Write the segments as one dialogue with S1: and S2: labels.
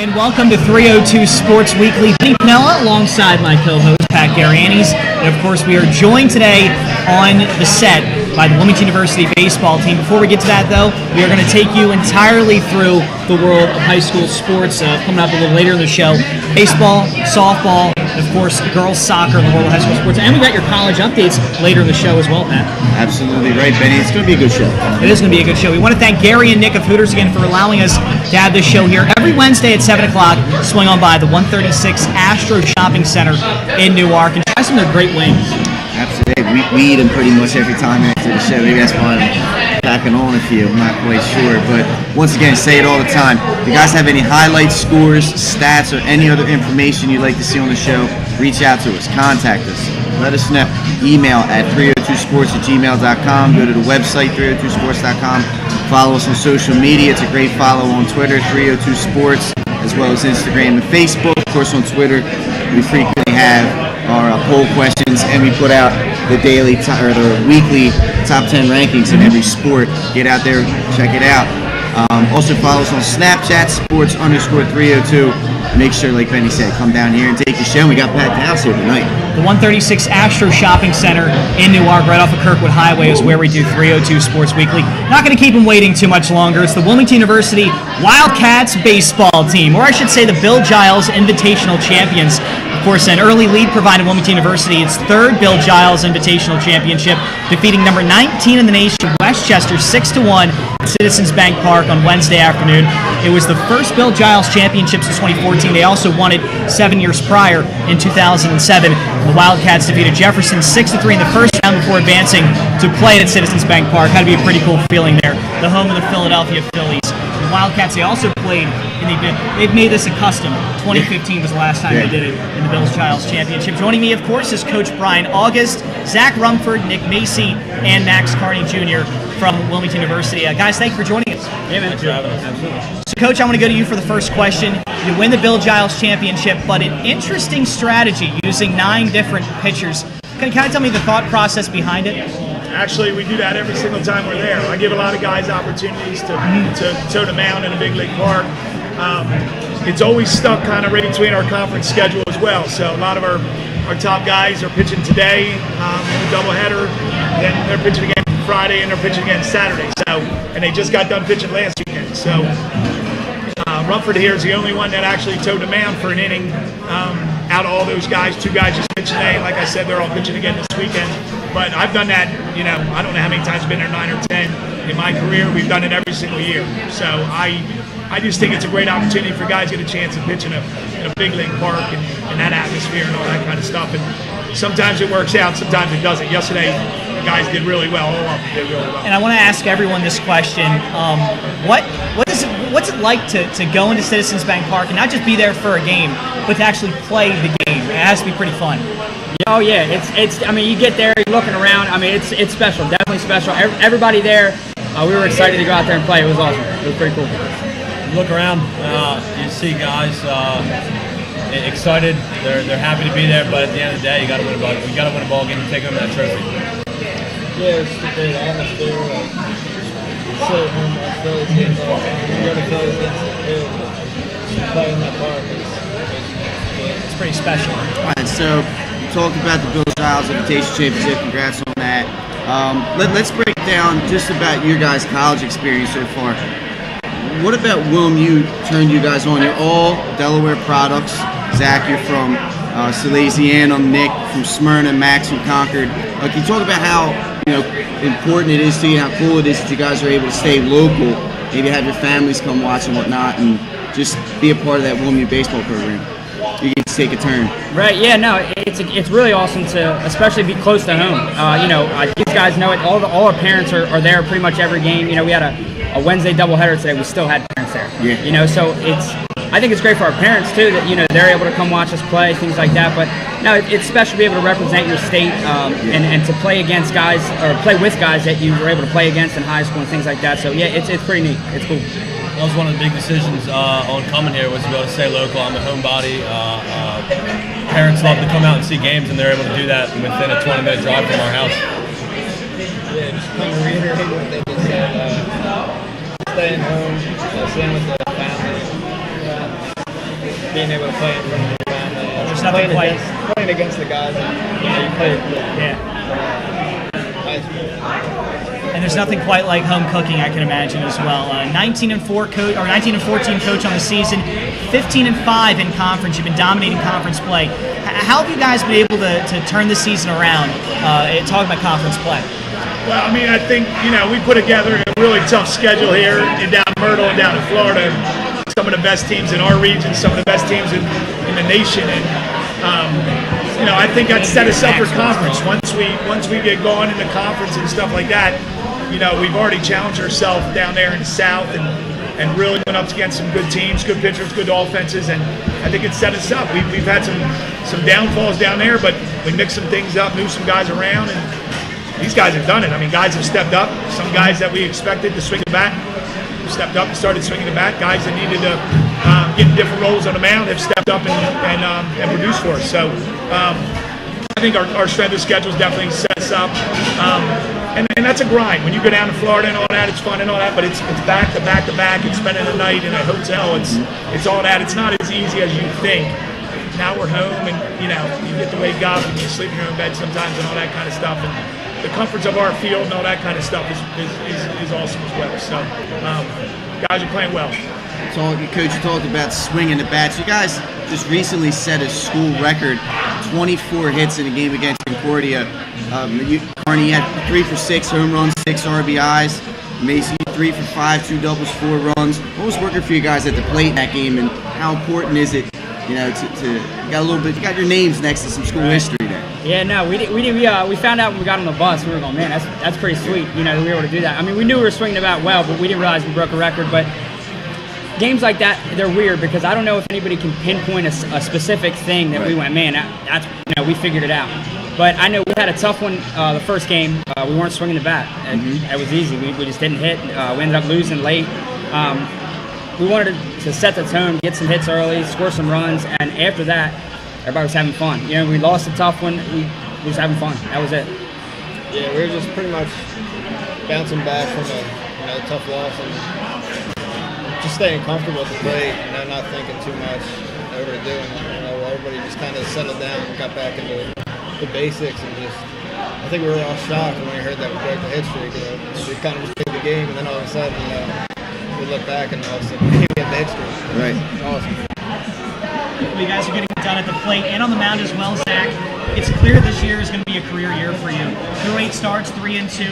S1: And welcome to 302 Sports Weekly. Benny Pinella alongside my co-host Pat Garianis. And of course, we are joined today on the set by the Wilmington University baseball team. Before we get to that, though, we are going to take you entirely through the world of high school sports. Coming up a little later in the show, baseball, softball, and of course, girls soccer in the world of high school sports. And we got your college updates later in the show as well, Pat.
S2: Absolutely right, Benny. It's going to be a good show.
S1: It is going to be a good show. We want to thank Gary and Nick of Hooters again for allowing us to have this show here every Wednesday at 7 o'clock. Swing on by the 136 Astro Shopping Center in Newark and try some of their great wings.
S2: Absolutely. We eat them pretty much every time after the show. Maybe that's why I'm packing on a few. I'm not quite sure. But once again, say it all the time. If you guys have any highlights, scores, stats, or any other information you'd like to see on the show, reach out to us. Contact us. Let us know. Email at 302sports@gmail.com. Go to the website, 302sports.com. Follow us on social media. It's a great follow on Twitter, 302sports, as well as Instagram and Facebook. Of course, on Twitter, we frequently have our poll questions, and we put out the daily or the weekly top 10 rankings in every sport. Get out there, check it out. Also follow us on Snapchat, sports_302. Make sure, like Benny said, come down here and take the show. And we got packed house here tonight.
S1: The 136 Astro Shopping Center in Newark, right off of Kirkwood Highway, is where we do 302 Sports Weekly. Not going to keep them waiting too much longer. It's the Wilmington University Wildcats baseball team, or I should say the Bill Giles Invitational Champions. Of course, an early lead provided Wilmington University its third Bill Giles Invitational Championship, defeating number 19 in the nation, Westchester, 6-1 at Citizens Bank Park on Wednesday afternoon. It was the first Bill Giles Championship since 2014. They also won it 7 years prior in 2007. The Wildcats defeated Jefferson 6-3 in the first round before advancing to play at Citizens Bank Park. Had to be a pretty cool feeling there. The home of the Philadelphia Phillies. The Wildcats, they also played, and they've made this a custom. 2015 was the last time they did it in the Bill Giles Championship. Joining me, of course, is Coach Brian August, Zach Rumford, Nick Macy, and Max Carney Jr. from Wilmington University. Guys, thank you for joining us.
S3: Yeah, man. Thanks for having us. Absolutely.
S1: So, Coach, I want to go to you for the first question. You win the Bill Giles Championship, but an interesting strategy using 9 different pitchers. Can you tell me the thought process behind it?
S3: Actually, we do that every single time we're there. I give a lot of guys opportunities to toe the mound in a big league park. It's always stuck kind of right between our conference schedule as well. So a lot of our top guys are pitching today in a doubleheader, then they're pitching again Friday, and they're pitching again Saturday. So, and they just got done pitching last weekend. So Rumford here is the only one that actually towed the mound for an inning. Out of all those guys, 2 guys just pitched today. Like I said, they're all pitching again this weekend. But I've done that, I don't know how many times I've been there, 9 or 10 in my career. We've done it every single year. So I just think it's a great opportunity for guys to get a chance to pitch in a big league park and that atmosphere and all that kind of stuff. And sometimes it works out, sometimes it doesn't. Yesterday, the guys did really well. All of them did really well.
S1: And I want to ask everyone this question: what's it like to go into Citizens Bank Park and not just be there for a game, but to actually play the game? It has to be pretty fun.
S4: Oh yeah, it's. I mean, you get there, you're looking around. I mean, it's special, definitely special. Everybody there, we were excited to go out there and play. It was awesome. It was pretty cool.
S5: You look around, you see guys excited. They're happy to be there, but at the end of the day, you got to win a ball. You got to win a ball game and take home that trophy.
S6: Yeah, it's a great atmosphere. Sit at home on Phillies games all the time. You go to Phillies games, play in that park.
S1: It's pretty special.
S2: All right, so we talked about the Bill Giles Invitation Championship. Congrats on that. Let's break down just about your guys' college experience so far. What about Wilm turned you guys on? You're all Delaware products. Zach, you're from Salesiana, Nick from Smyrna, Max from Concord. Can you talk about how important it is to you, how cool it is that you guys are able to stay local, maybe have your families come watch and whatnot, and just be a part of that Wilmington baseball program? You get to take a turn.
S4: Right. Yeah. No. It's really awesome to especially be close to home. These guys know it. All our parents are there pretty much every game. We had a Wednesday doubleheader today. We still had parents there.
S2: Yeah.
S4: So I think it's great for our parents too that they're able to come watch us play, things like that. But no, it's special to be able to represent your state and to play against guys or play with guys that you were able to play against in high school and things like that. So yeah, it's pretty neat. It's cool.
S5: That was one of the big decisions on coming here, was to be able to stay local. I'm a homebody. Parents love to come out and see games, and they're able to do that within a 20-minute drive from our house.
S6: Yeah, just kind of reiterating what they just said. Staying home, staying with the family. being able to play in front of your family.
S1: There's nothing quite.
S6: Playing against the guys that you play with.
S1: Yeah.
S6: High school.
S1: And there's nothing quite like home cooking, I can imagine as well. 19 and 14 coach on the season, 15 and 5 in conference. You've been dominating conference play. How have you guys been able to turn this season around? Talking about conference play.
S3: Well, I mean, I think, we put together a really tough schedule here down in Myrtle and down in Florida. Some of the best teams in our region, some of the best teams in the nation. And, I think that set us up for conference. Once we get going in the conference and stuff like that, we've already challenged ourselves down there in the South and really went up against some good teams, good pitchers, good offenses, and I think it set us up. We've had some downfalls down there, but we mixed some things up, moved some guys around, and these guys have done it. I mean, guys have stepped up. Some guys that we expected to swing the bat stepped up and started swinging the bat. Guys that needed to get in different roles on the mound have stepped up and produced for us. So I think our strength of schedule definitely set us up. And that's a grind. When you go down to Florida and all that, it's fun and all that, but it's back to back to back. It's spending the night in a hotel. It's all that. It's not as easy as you think. Now we're home, and you get to wake up and you sleep in your own bed sometimes and all that kind of stuff. And the comforts of our field and all that kind of stuff is awesome as well. So guys are playing well.
S2: Coach, you talked about swinging the bats. You guys just recently set a school record, 24 hits in a game against Concordia. Carney had 3 for 6 home runs, 6 RBIs. Macy 3 for 5, 2 doubles, 4 runs. What was working for you guys at the plate in that game, and how important is it, you got your names next to some school history there?
S4: Yeah, no, we found out when we got on the bus. We were going, man, that's pretty sweet. We were able to do that. I mean, we knew we were swinging the bat well, but we didn't realize we broke a record. But games like that, they're weird because I don't know if anybody can pinpoint a specific thing that we went, man, that's we figured it out. But I know we had a tough one the first game. We weren't swinging the bat. It was easy. We just didn't hit. We ended up losing late. We wanted to set the tone, get some hits early, score some runs, and after that, everybody was having fun. We lost a tough one. We was having fun. That was it.
S6: Yeah, we were just pretty much bouncing back from a tough loss and just staying comfortable at the plate, not thinking too much, overdoing it. Everybody just kind of settled down and got back into the basics, and I think we were all shocked when we heard that we broke the hit streak. We kind of just played the game, and then all of a sudden, we look back and all of a sudden we get the hit streak.
S2: Right.
S6: It's awesome.
S1: You guys are getting it done at the plate and on the mound as well, Zach. It's clear this year is going to be a career year for you. Through 8 starts, 3 and 2,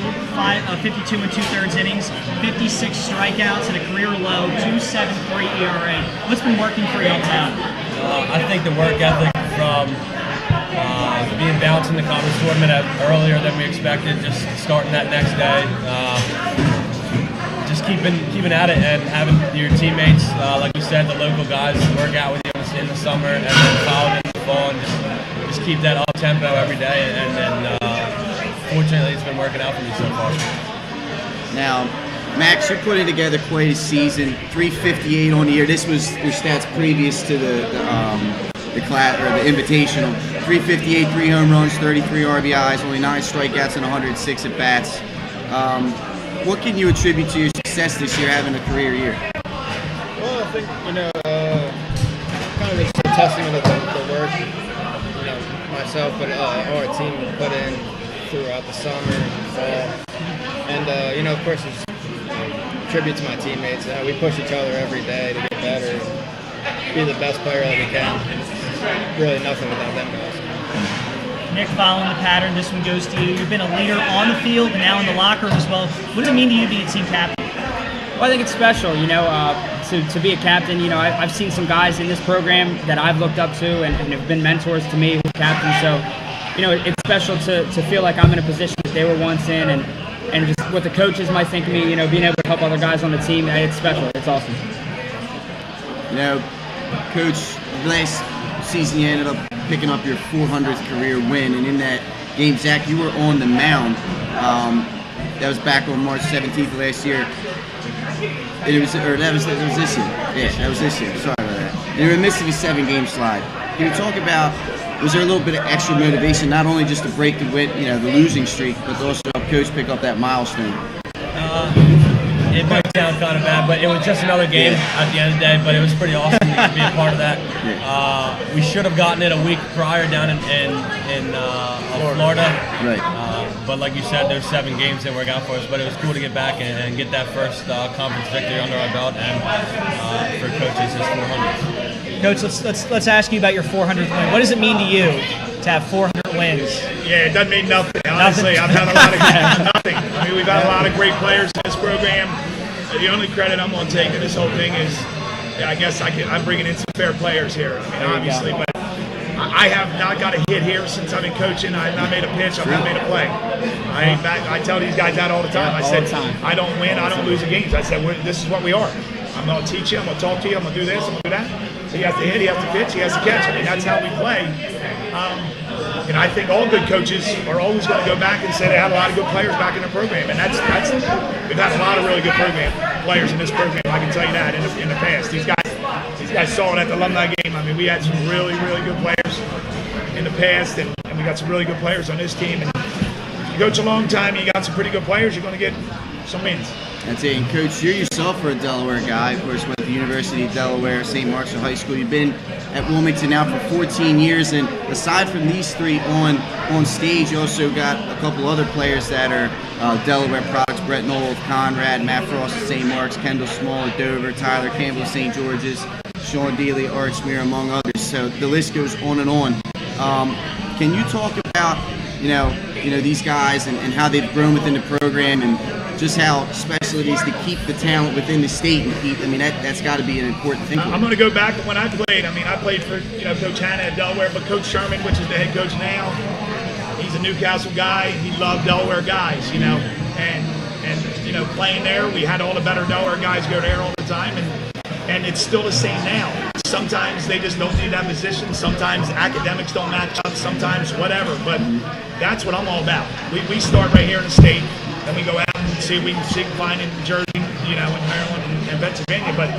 S1: 52 and 2/3 innings, 56 strikeouts, and a career low 2.73 ERA. What's been working for you on the mound?
S5: I think the work ethic from being bounced in the conference tournament earlier than we expected, just starting that next day, just keeping at it and having your teammates, like you said, the local guys work out with you in the summer and then following in the fall, and just keep that up tempo every day. And fortunately, it's been working out for me so far.
S2: Now, Max, you're putting together quite a season. 358 on the year. This was your stats previous to the class or the invitational. 358, 3 home runs, 33 RBIs, only 9 strikeouts, and 106 at bats. What can you attribute to your success this year, having a career year?
S6: Well, I think kind of just a testament of the work myself, but our team put in throughout the summer and fall, and of course it's a tribute to my teammates. We push each other every day to get better, and be the best player that we can. Really nothing without them guys.
S1: Nick, following the pattern, this one goes to you. You've been a leader on the field and now in the locker room as well. What does it mean to you to be a team captain?
S4: Well, I think it's special, to be a captain. I've seen some guys in this program that I've looked up to and have been mentors to me who are captains. So, it's special to feel like I'm in a position that they were once in, and just what the coaches might think of me, being able to help other guys on the team, it's special. It's awesome.
S2: Coach, last season you ended up picking up your 400th career win, and in that game, Zach, you were on the mound. That was back on March 17th last year. And that was this year. Yeah, that was this year. Sorry about that. And you were in the midst of a 7-game slide. Can you talk about, was there a little bit of extra motivation, not only just to break the losing streak, but to also help Coach pick up that milestone?
S5: it might sound kind of bad, but it was just another game at the end of the day. But it was pretty awesome to be a part of that. We should have gotten it a week prior down in Florida.
S2: Right.
S5: But like you said, there's 7 games that work out for us. But it was cool to get back and get that first conference victory under our belt, and for coaches, his 400th.
S1: Coach, let's ask you about your 400th win. What does it mean to you to have 400 wins?
S3: Yeah, it doesn't mean nothing. Honestly, I've had a lot of nothing. I mean, we've had a lot of great players in this program. The only credit I'm going to take in this whole thing is, I guess I'm bringing in some fair players here. I mean, obviously, but I have not got a hit here since I've been coaching. I have not made a pitch. I've not made a play. I tell these guys that all the time. I said, I don't win. I don't lose the games. I said, this is what we are. I'm going to teach you. I'm going to talk to you. I'm going to do this. I'm going to do that. So he has to hit. He has to pitch. He has to catch. I mean, that's how we play. And I think all good coaches are always going to go back and say they have a lot of good players back in their program, and that's we've had a lot of really good players in this program. I can tell you that in the past. These guys saw it at the alumni game. I mean, we had some really good players in the past, and we got some really good players on this team. And if you coach a long time, and you got some pretty good players, you're going to get some wins.
S2: That's it. And Coach, you yourself are a Delaware guy. Of course, went to the University of Delaware, St. Mark's High School. You've been at Wilmington now for 14 years. And aside from these 3 on stage, you also got a couple other players that are Delaware products. Brett Knoll of Conrad, Matt Frost at St. Mark's, Kendall Small at Dover, Tyler Campbell at St. George's, Sean Dealey, Archmere, among others. So the list goes on and on. Can you talk about these guys and how they've grown within the program, and just how special it is to keep the talent within the state and keep? I mean, that's got to be an important thing.
S3: I'm going to go back to when I played. I mean, I played for Coach Hanna at Delaware, but Coach Sherman, which is the head coach now, he's a Newcastle guy. He loved Delaware guys, and playing there, we had all the better Delaware guys go there all the time, and it's still the same now. Sometimes they just don't need that position. Sometimes academics don't match up. Sometimes whatever. But that's what I'm all about. We start right here in the state, and we go out and see if we can find in Jersey, in Maryland and Pennsylvania. But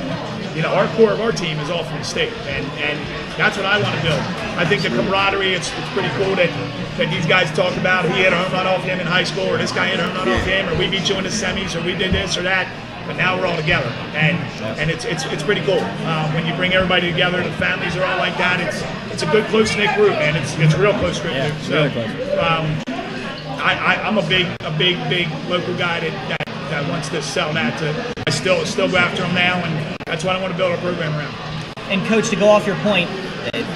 S3: our core of our team is all from the state, and that's what I want to build. I think the camaraderie. It's pretty cool that these guys talk about he had a home run off him in high school, or this guy had a home run off him, or we beat you in the semis, or we did this or that. But now we're all together, and it's pretty cool when you bring everybody together. The families are all like that. It's a good close knit group, man. It's a real close group. So
S4: really close.
S3: I'm a big local guy that wants to sell that. I still go after them now, and that's what I want to build our program around.
S1: And Coach, to go off your point,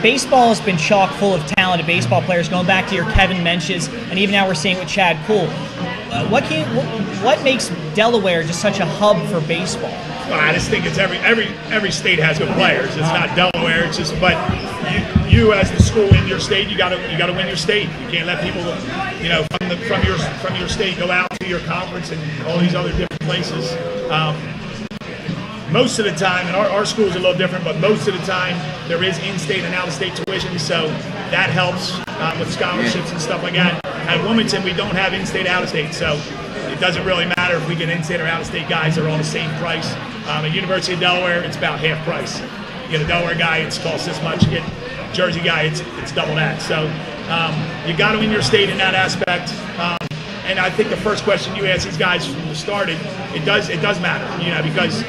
S1: baseball has been chock full of talented baseball players. Going back to your Kevin Menches, and even now we're seeing with Chad Poole. What makes Delaware just such a hub for baseball?
S3: Well, I just think it's every state has good players. It's not Delaware. It's just, but you as the school in your state, you got to win your state. You can't let people, from your state go out to your conference and all these other different places. Most of the time, and our school's a little different, but most of the time there is in-state and out-of-state tuition, so that helps with scholarships and stuff like that. At Wilmington, we don't have in-state, out-of-state, so it doesn't really matter if we get in-state or out-of-state guys. They're all the same price. At University of Delaware, it's about half price. You get a Delaware guy, it's costs this much. You get a Jersey guy, it's double that. So you got to win your state in that aspect. And I think the first question you asked these guys from the start, it does matter, because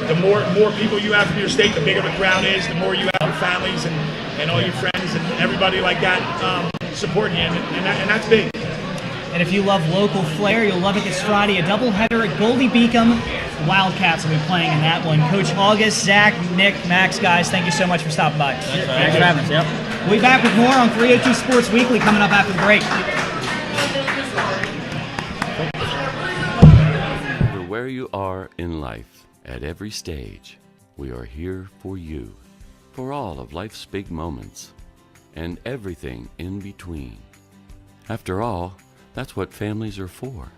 S3: the more people you have from your state, the bigger the crowd is, the more you have your families and all your friends and everybody like that supporting you, and that's big.
S1: And if you love local flair, you'll love it this Friday. A doubleheader at Goldie Beacom. The Wildcats will be playing in that one. Coach August, Zach, Nick, Max, guys, thank you so much for stopping by.
S4: Thanks for having us. Yep.
S1: We'll be back with more on 302 Sports Weekly coming up after the break.
S7: No matter where you are in life, at every stage, we are here for you, for all of life's big moments, and everything in between. After all, that's what families are for.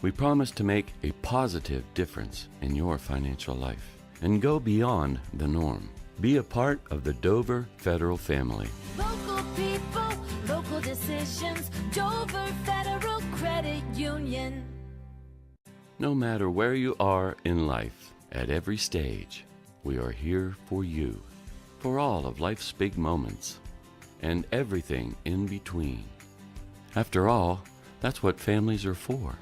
S7: We promise to make a positive difference in your financial life and go beyond the norm. Be a part of the Dover Federal family.
S8: Local people, local decisions, Dover Federal Credit Union.
S7: No matter where you are in life, at every stage, we are here for you, for all of life's big moments, and everything in between. After all, that's what families are for.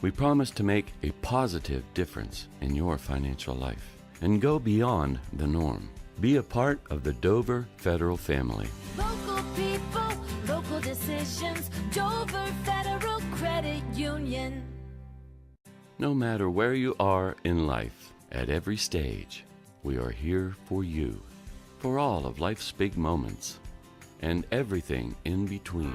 S7: We promise to make a positive difference in your financial life and go beyond the norm. Be a part of the Dover Federal family.
S8: Local people, local decisions. Dover Federal Credit Union.
S7: No matter where you are in life, at every stage, we are here for you, for all of life's big moments and everything in between.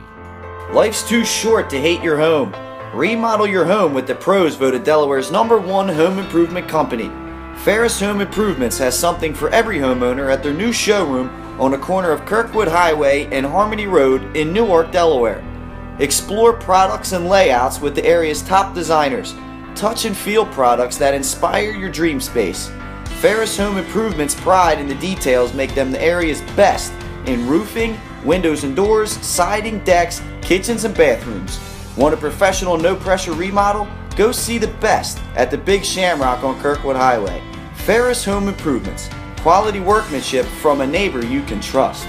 S2: Life's too short to hate your home. Remodel your home with the pros voted Delaware's #1 home improvement company. Ferris Home Improvements has something for every homeowner at their new showroom on the corner of Kirkwood Highway and Harmony Road in Newark, Delaware. Explore products and layouts with the area's top designers. Touch and feel products that inspire your dream space. Ferris Home Improvements' pride in the details make them the area's best in roofing, windows and doors, siding, decks, kitchens, and bathrooms. Want a professional, no-pressure remodel? Go see the best at the Big Shamrock on Kirkwood Highway. Ferris Home Improvements. Quality workmanship from a neighbor you can trust.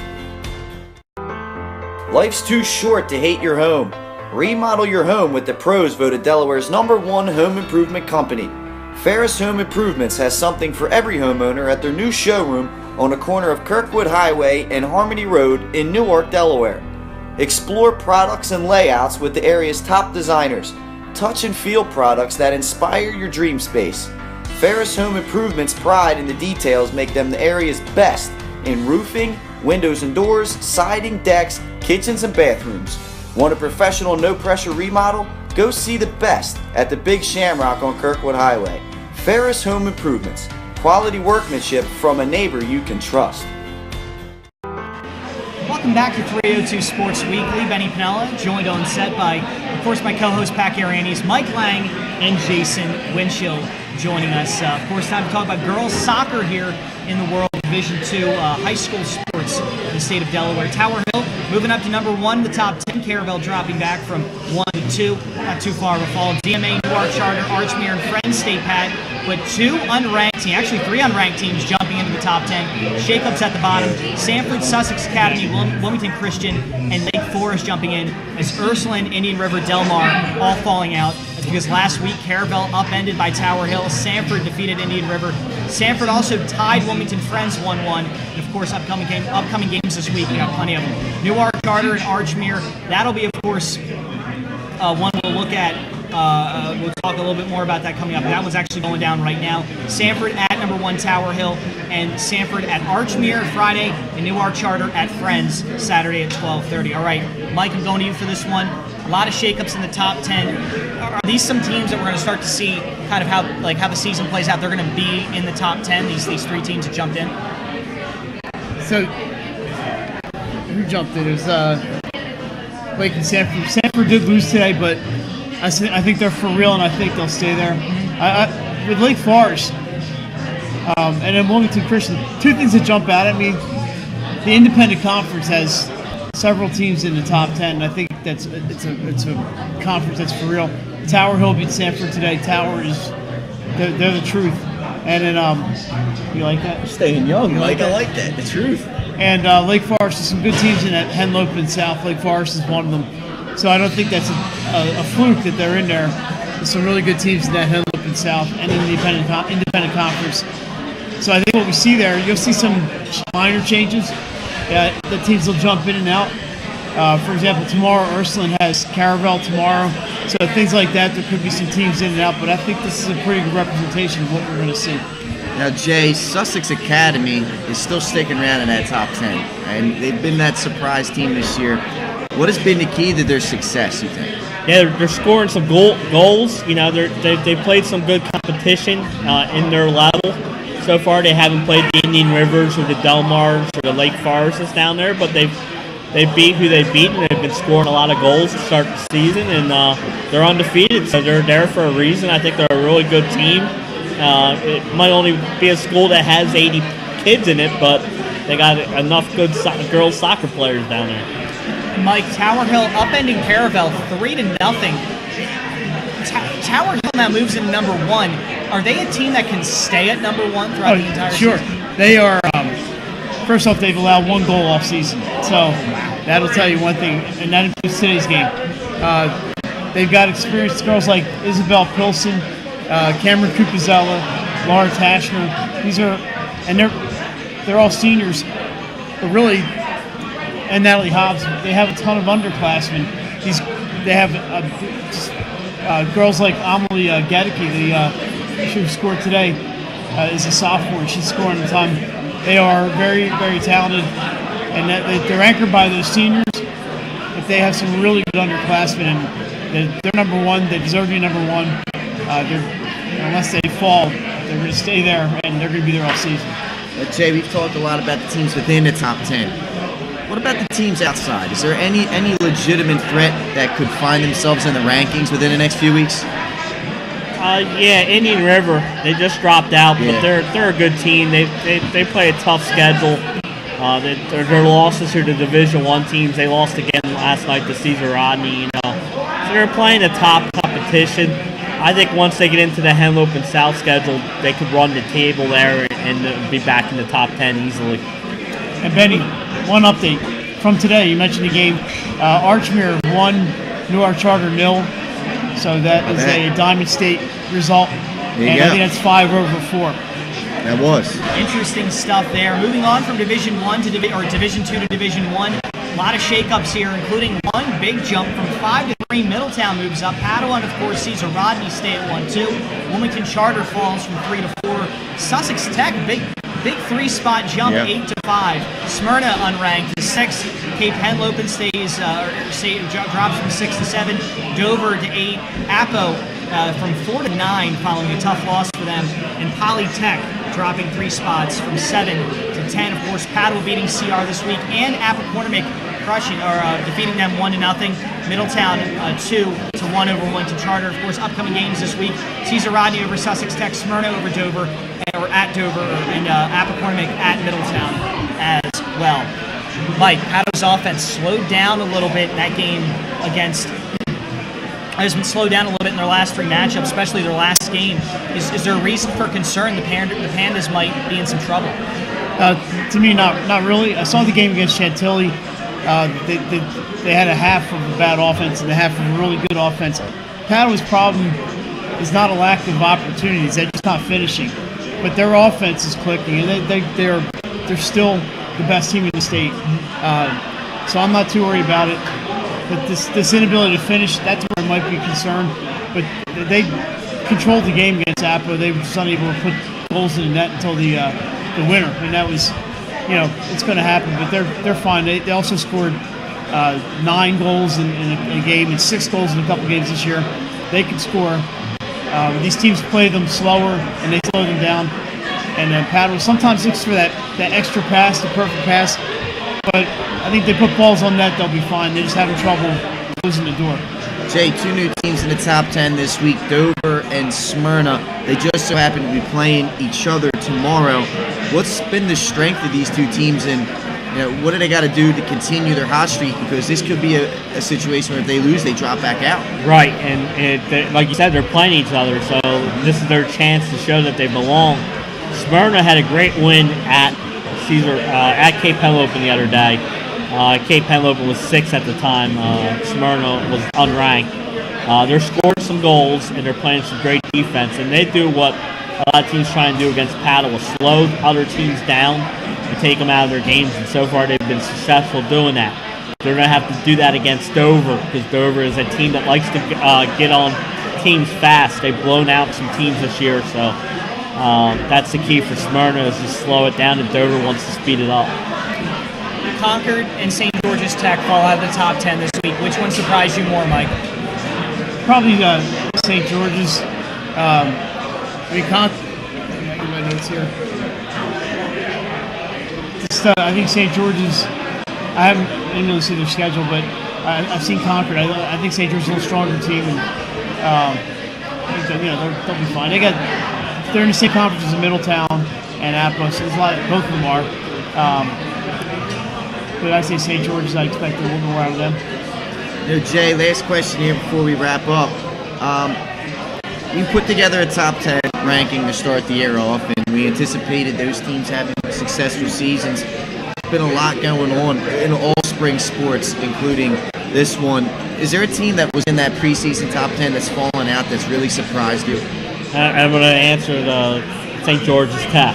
S2: Life's too short to hate your home. Remodel your home with the pros voted Delaware's #1 home improvement company. Ferris Home Improvements has something for every homeowner at their new showroom on the corner of Kirkwood Highway and Harmony Road in Newark, Delaware. Explore products and layouts with the area's top designers. Touch and feel products that inspire your dream space. Ferris Home Improvements' pride in the details make them the area's best in roofing, windows and doors, siding, decks, kitchens, and bathrooms. Want a professional, no-pressure remodel? Go see the best at the Big Shamrock on Kirkwood Highway. Ferris Home Improvements. Quality workmanship from a neighbor you can trust.
S1: Welcome back to 302 Sports Weekly. Benny Pinella, joined on set by, of course, my co-host Pat Arianes, Mike Lang, and Jason Winchell joining us. Of course, time to talk about girls soccer here in the World Division II high school sports in the state of Delaware. Tower Hill moving up to #1 in the top 10. Caravel dropping back from 1 to 2. Not too far of a fall. DMA, Newark Charter, Archmere, and Friends State Pat, but 2 unranked teams, actually 3 unranked teams jumping into the top 10. Shakeups at the bottom. Sanford, Sussex Academy, Wilmington Christian, and Lake Forest jumping in as Ursuline, Indian River, Del Mar all falling out. That's because last week Caravel upended by Tower Hill. Sanford defeated Indian River. Sanford also tied Wilmington Friends 1-1. And of course, upcoming games this week, we got plenty of them. Newark Charter and Archmere. That'll be, of course, one we'll look at. We'll talk a little bit more about that coming up. That one's actually going down right now. Sanford at #1 Tower Hill, and Sanford at Archmere Friday, and Newark Charter at Friends Saturday at 12:30. All right, Mike, I'm going to you for this one. A lot of shakeups in the top 10. Are these some teams that we're going to start to see kind of how the season plays out? They're going to be in the top 10. These 3 teams that jumped in.
S9: So who jumped in? It was Lake and Sanford. Sanford did lose today, but I think they're for real, and I think they'll stay there. With Lake Forest and then Wilmington Christian, 2 things that jump out at me. The Independent Conference has several teams in the top 10, and I think it's a conference that's for real. Tower Hill beat Sanford today. Tower they're the truth. And then you like that?
S2: Staying young, Mike. I like that. The truth.
S9: And Lake Forest has some good teams in that. Henlope and South. Lake Forest is one of them. So I don't think that's a fluke that they're in there. There's some really good teams in that Henlope and South and in the Independent Conference. So I think what we see there, you'll see some minor changes. The teams will jump in and out. For example, tomorrow Ursuline has Caravel tomorrow. So things like that, there could be some teams in and out. But I think this is a pretty good representation of what we're going to see.
S2: Now, Jay, Sussex Academy is still sticking around in that top 10, and they've been that surprise team this year. What has been the key to their success, you think?
S10: Yeah, they're scoring some goals. You know, they've played some good competition in their level. So far, they haven't played the Indian Rivers or the Del Mars or the Lake Forests down there, but they've beat who they've beaten. They've been scoring a lot of goals to start the season, and they're undefeated, so they're there for a reason. I think they're a really good team. It might only be a school that has 80 kids in it, but they got enough good girls soccer players down there.
S1: Mike, Tower Hill upending Caravel 3-0. Tower Hill now moves into #1. Are they a team that can stay at #1 throughout the entire season?
S9: Sure. They are. First off, they've allowed 1 goal off season, so that'll tell you one thing, and that includes today's game. they've got experienced girls like Isabel Pilson, Cameron Cupizella, Laura Tashner. They're all seniors, but really, and Natalie Hobbs. They have a ton of underclassmen. They have girls like Amelie Gedeke, who scored today, is a sophomore. She's scoring a ton. They are very, very talented, and they're anchored by those seniors. But they have some really good underclassmen, and they're number one. They deserve to be number one. Unless they fall, they're going to stay there, and they're going to be there all season.
S2: Jay, we've talked a lot about the teams within the top 10. What about the teams outside? Is there any legitimate threat that could find themselves in the rankings within the next few weeks?
S10: Yeah, Indian River. They just dropped out, but they're a good team. They play a tough schedule. Their losses are to Division I teams. They lost again last night to Cesar Rodney. So they're playing a top competition. I think once they get into the Henlope and South schedule, they could run the table there and be back in the top 10 easily.
S9: And Benny, one update from today. You mentioned the game. Archmere won, Newark Charter 0. So that is a Diamond State result. And I think that's 5 over 4.
S2: That was
S1: interesting stuff there. Moving on from Division 1 to Division 2 to Division 1. A lot of shakeups here, including one big jump from 5 to 3. Middletown moves up. Padua and, of course, Cesar Rodney stay at 1-2. Wilmington Charter falls from 3 to 4. Sussex Tech, big 3-spot jump, 8 to 5. Smyrna unranked to 6. Cape Henlopen drops from 6 to 7. Dover to 8. Apo from 4 to 9 following a tough loss for them. And Polytech dropping 3 spots from 7 to 10. Of course, Padua beating CR this week, and Appoquinimink defeating them 1-0. Middletown 2-1 over Wilmington Charter. Of course, upcoming games this week: Cesar Rodney over Sussex Tech, Smyrna over Dover, and Appoquinimink at Middletown as well. Mike, Padua's offense slowed down a little bit in that game against. Has been slowed down a little bit in their last 3 matchups, especially their last game. Is there a reason for concern the Pandas might be in some trouble?
S9: To me, not really. I saw the game against Chantilly. They had a half of a bad offense and a half of a really good offense. Padua's problem is not a lack of opportunities; they're just not finishing. But their offense is clicking, and they're still the best team in the state. So I'm not too worried about it. But this inability to finish, that's where I might be concerned. But they controlled the game against Apo. They were just unable to put goals in the net until the winner, and that was, it's going to happen. But they're fine. They also scored 9 goals in a game and 6 goals in a couple games this year. They can score. These teams play them slower and they slow them down. And Padua sometimes looks for that extra pass, the perfect pass. But I think they put balls on net, they'll be fine. They're just having trouble closing the door.
S2: Jay, 2 new teams in the top 10 this week, Dover and Smyrna. They just so happen to be playing each other tomorrow. What's been the strength of these 2 teams, and what do they got to do to continue their hot streak? Because this could be a situation where if they lose, they drop back out.
S10: Right, and like you said, they're playing each other, so this is their chance to show that they belong. Smyrna had a great win at Cape Henlopen the other day. Cape Henlopen was 6 at the time. Smyrna was unranked. They're scoring some goals, and they're playing some great defense. And they do what a lot of teams try and do against Padua, slow other teams down and take them out of their games. And so far, they've been successful doing that. They're going to have to do that against Dover, because Dover is a team that likes to get on teams fast. They've blown out some teams this year, so that's the key for Smyrna, is to slow it down, and Dover wants to speed it up.
S1: Concord and St. George's Tech fall out of the top 10 this week. Which one surprised you more, Mike?
S9: Probably St. George's. I get my notes here. I think St. George's. I didn't really see their schedule, but I've seen Concord. I think St. George's is a little stronger team, and I think they'll be fine. They're in the same conference as Middletown and Apo, so there's a lot. Both of them are. But I say St. George's, I expect a little more out of them.
S2: Jay, last question here before we wrap up. You put together a top 10 ranking to start the year off, and we anticipated those teams having successful seasons. There's been a lot going on in all spring sports, including this one. Is there a team that was in that preseason top 10 that's fallen out that's really surprised you?
S10: I'm going to answer the St. George's Tech.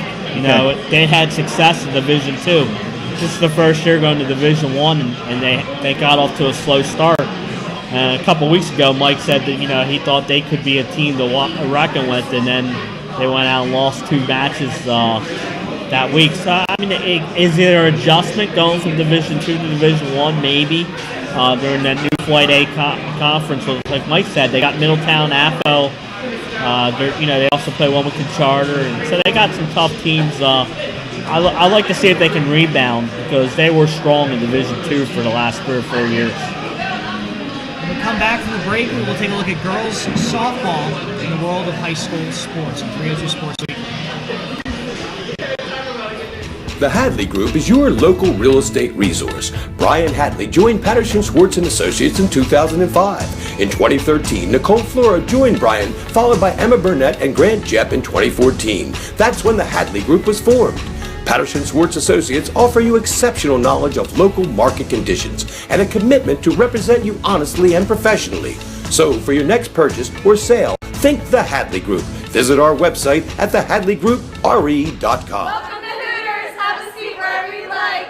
S10: They had success in Division II. This is the first year going to Division I, and they got off to a slow start. A couple weeks ago, Mike said that he thought they could be a team to reckon with, and then they went out and lost 2 matches that week. So is there an adjustment going from Division II to Division I? Maybe during that new Flight A conference. Like Mike said, they got Middletown, AFO. They also play Wilmington Charter, and so they got some tough teams. I like to see if they can rebound because they were strong in Division II for the last 3 or 4 years.
S1: When we come back from the break, we will take a look at girls softball in the world of high school sports on 302 Sports Week.
S11: The Hadley Group is your local real estate resource. Brian Hadley joined Patterson Schwartz & Associates in 2005. In 2013, Nicole Flora joined Brian, followed by Emma Burnett and Grant Jepp in 2014. That's when the Hadley Group was formed. Patterson Schwartz Associates offer you exceptional knowledge of local market conditions and a commitment to represent you honestly and professionally. So for your next purchase or sale, think the Hadley Group. Visit our website at thehadleygroupre.com.
S8: Welcome to Hooters. Have a seat wherever you like.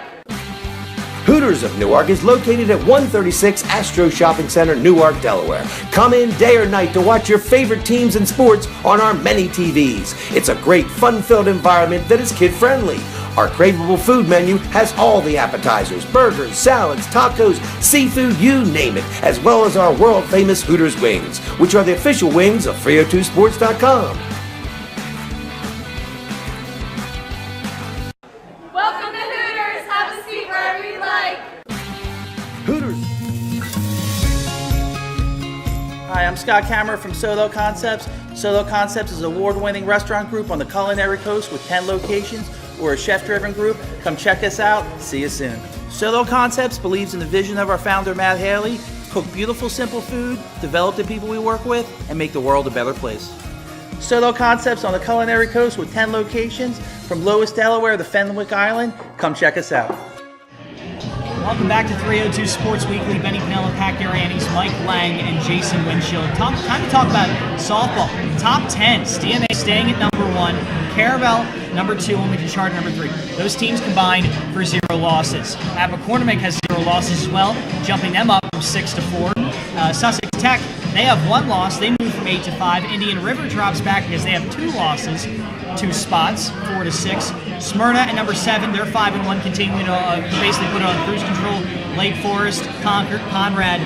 S11: Hooters of Newark is located at 136 Astro Shopping Center, Newark, Delaware. Come in day or night to watch your favorite teams and sports on our many TVs. It's a great, fun-filled environment that is kid-friendly. Our craveable food menu has all the appetizers, burgers, salads, tacos, seafood, you name it, as well as our world-famous Hooters wings, which are the official wings of 302sports.com.
S8: Welcome to Hooters. Have a seat wherever you like.
S11: Hooters.
S12: Hi, I'm Scott Kammerer from Solo Concepts. Solo Concepts is an award-winning restaurant group on the culinary coast with 10 locations. We're a chef-driven group. Come check us out. See you soon. Solo Concepts believes in the vision of our founder, Matt Haley. Cook beautiful, simple food, develop the people we work with, and make the world a better place. Solo Concepts on the culinary coast with 10 locations from Lois, Delaware to Fenwick Island. Come check us out.
S1: Welcome back to 302 Sports Weekly. Benny Pinella, Pat Garanis, Mike Lang, and Jason Winchell. Time to talk about softball. Top 10s. DMA staying at number 1. Caravel, number 2. Wilmington Charter, number 3. Those teams combined for 0 losses. McCormick has 0 losses as well, jumping them up from 6 to 4. Sussex Tech, they have 1 loss. They move from 8 to 5. Indian River drops back because they have 2 losses, 2 spots, 4 to 6. Smyrna at number 7, they're 5-1, continuing to basically put it on cruise control. Lake Forest, Concord, Conrad,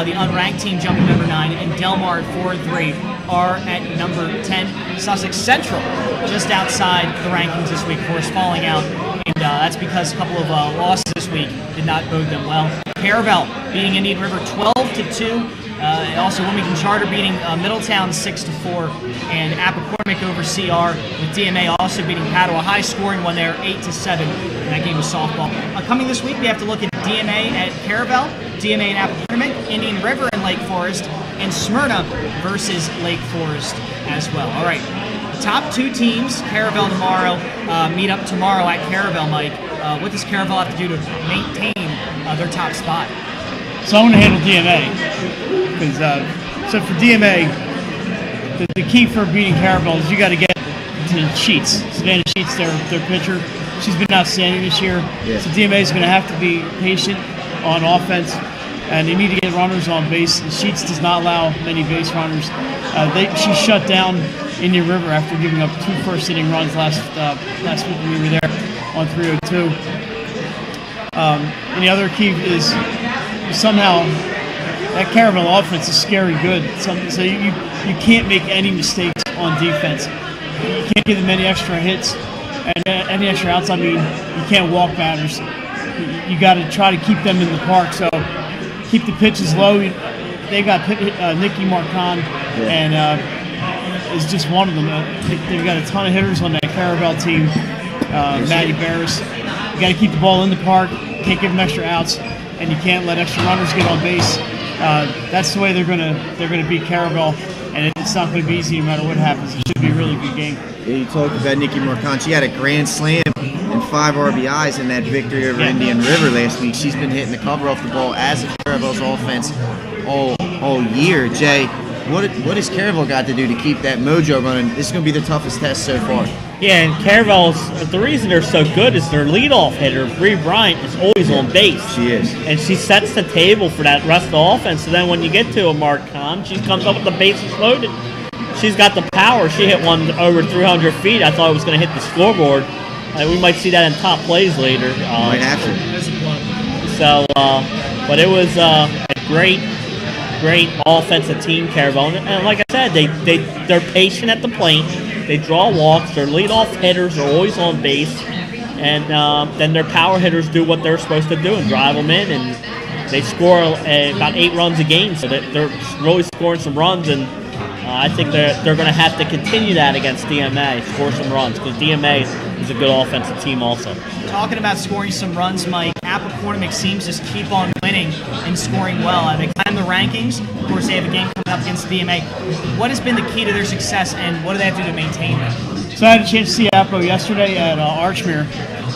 S1: the unranked team, jumping number 9, and Delmar at 4-3 are at number 10. Sussex Central just outside the rankings this week, of course, falling out, and that's because a couple of losses this week did not bode them well. Caravel beating Indian River 12-2. Also, Wilmington Charter beating Middletown 6-4, and Appoquinimink over CR, with DMA also beating Padua. High scoring one there, 8-7, and that game was softball. Coming this week, we have to look at DMA at Caravel, DMA at Appoquinimink, Indian River and Lake Forest, and Smyrna versus Lake Forest as well. All right, top 2 teams, Caravel tomorrow, meet up tomorrow at Caravel, Mike. What does Caravel have to do to maintain their top spot?
S9: So I'm going to handle DMA because so for DMA, the key for beating Caravel is you got to get to Sheets. Savannah Sheets, their pitcher, she's been outstanding this year. Yeah. So DMA is going to have to be patient on offense, and they need to get runners on base. Sheets does not allow many base runners. She shut down Indian River after giving up 2 first-inning runs last week when we were there on 302. And the other key is somehow that Caravel offense is scary good. So you can't make any mistakes on defense. You can't give them any extra hits and any extra outs. I mean, you can't walk batters. You got to try to keep them in the park. So keep the pitches low. They got Nikki Marcon, and is just one of them. They've got a ton of hitters on that Caravel team. Maddie Barris. You got to keep the ball in the park. Can't give them extra outs, and you can't let extra runners get on base. That's the way they're gonna beat Caravel, and it's not going to be easy no matter what happens. It should be a really good game.
S2: Yeah, you talked about Nikki Marcon. She had a grand slam and 5 RBIs in that victory over Indian River last week. She's been hitting the cover off the ball as a Caravel's offense all year. Jay, what has Caravel got to do to keep that mojo running? This is going to be the toughest test so far.
S10: Yeah, and Caravel's, the reason they're so good is their leadoff hitter, Bree Bryant, is always on base.
S2: She is.
S10: And she sets the table for that rest of the offense. So then when you get to a Mark Kahn, she comes up with the bases loaded. She's got the power. She hit one over 300 feet. I thought it was going to hit the scoreboard. We might see that in top plays later.
S2: Might have to.
S10: So, but it was a great offensive team, Caravel. And like I said, they're patient at the plate. They draw walks. Their leadoff hitters are always on base. And then their power hitters do what they're supposed to do and drive them in. And they score about 8 runs a game. So they're really scoring some runs. And I think they're going to have to continue that against DMA, score some runs, because DMA is a good offensive team also.
S1: Talking about scoring some runs, Mike, Appoquinimink seems to just keep on winning and scoring well. And they climb the rankings. Of course, they have a game coming up against DMA. What has been the key to their success, and what do they have to do to maintain that?
S9: So I had a chance to see Appo yesterday at Archmere,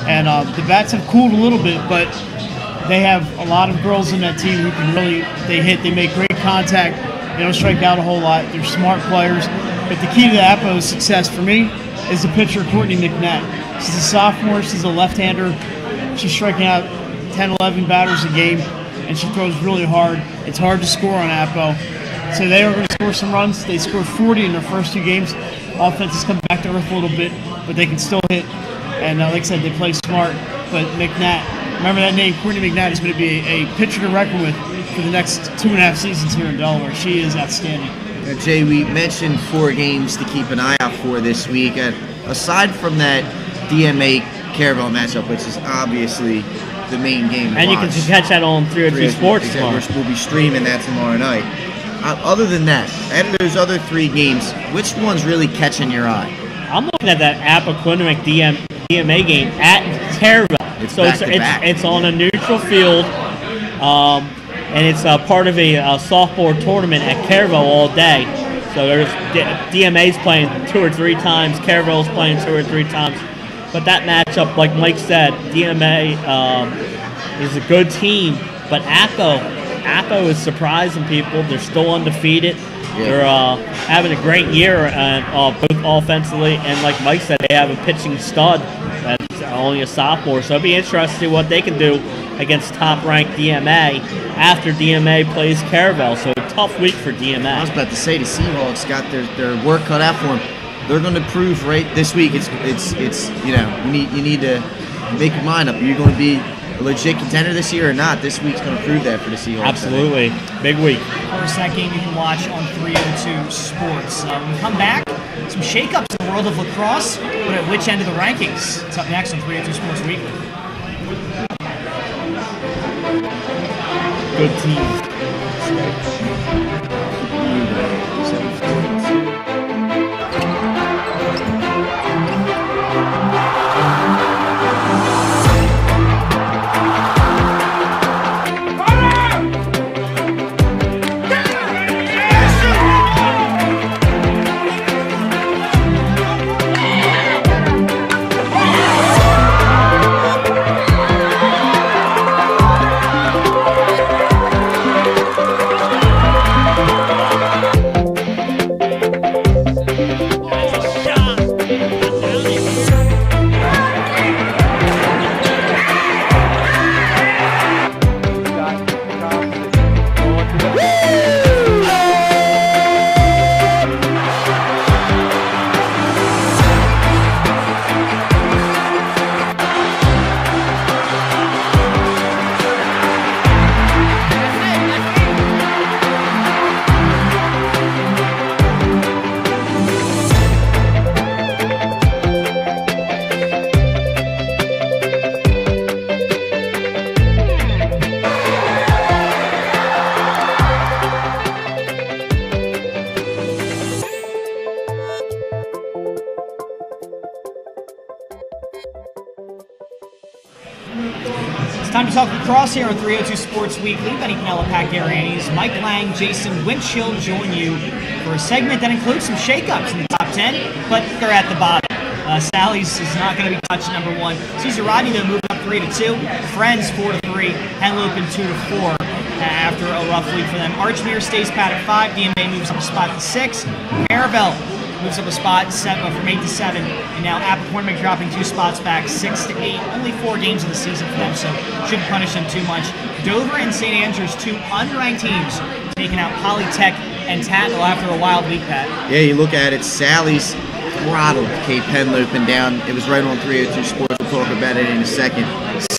S9: and the bats have cooled a little bit, but they have a lot of girls in that team who can really, they make great contact. They don't strike out a whole lot. They're smart players. But the key to the Appo's success for me is the pitcher, Courtney McNatt. She's a sophomore. She's a left-hander. She's striking out 10, 11 batters a game, and she throws really hard. It's hard to score on Appo. So they are going to score some runs. They scored 40 in their first 2 games. Offense has come back to earth a little bit, but they can still hit. And like I said, they play smart. But McNatt, remember that name, Courtney McNatt, is going to be a pitcher to reckon with for the next 2.5 seasons here in Delaware. She is outstanding.
S2: Jay, we mentioned 4 games to keep an eye out for this week. Aside from that DMA Caravel matchup, which is obviously the main game.
S10: And you can catch that on 302 Sports tomorrow.
S2: We'll be streaming that tomorrow night. Other than that, out of those other 3 games, which one's really catching your eye?
S10: I'm looking at that Appoquinimink DMA game at Caravel. It's on a neutral field, and it's part of a softball tournament at Caravel all day. So there's DMA's playing 2 or 3 times, Caravel's playing 2 or 3 times. But that matchup, like Mike said, DMA is a good team, but Appo is surprising people. They're still undefeated. Yeah. They're having a great year, both offensively, and like Mike said, they have a pitching stud that's only a sophomore. So it'll be interesting to see what they can do against top-ranked DMA after DMA plays Caravel. So a tough week for DMA.
S2: I was about to say the Seahawks got their work cut out for them. They're going to prove right this week. It's you need to make your mind up. Are you going to be a legit contender this year or not? This week's going to prove that for the Seahawks.
S10: Absolutely. Big week.
S1: Of course, that game you can watch on 302 Sports. When we come back, some shakeups in the world of lacrosse, but at which end of the rankings? It's up next on 302 Sports Weekly.
S10: Good teams.
S1: Time to talk lacrosse here on 302 Sports Weekly. Benny Pinella, Pat Garianis, Mike Lang, Jason Winchell join you for a segment that includes some shakeups in the top 10, but they're at the bottom. Sally's is not going to be touched number 1. Caesar Rodney, though, moving up 3-2. Friends 4-3. Henlopen 2-4. after a rough week for them. Archmere stays pat at 5. DMA moves up a spot to 6. Maribel moves up a spot from 8 to 7. And now Appoquinimink dropping 2 spots back, 6 to 8. Only 4 games of the season for them, so shouldn't punish them too much. Dover and St. Andrews, 2 unranked teams, taking out Polytech and Tatnall after a wild week, Pat.
S2: Yeah, you look at it, Sally's throttled Cape Henlopen and down. It was right on 302 Sports. We'll talk about it in a second.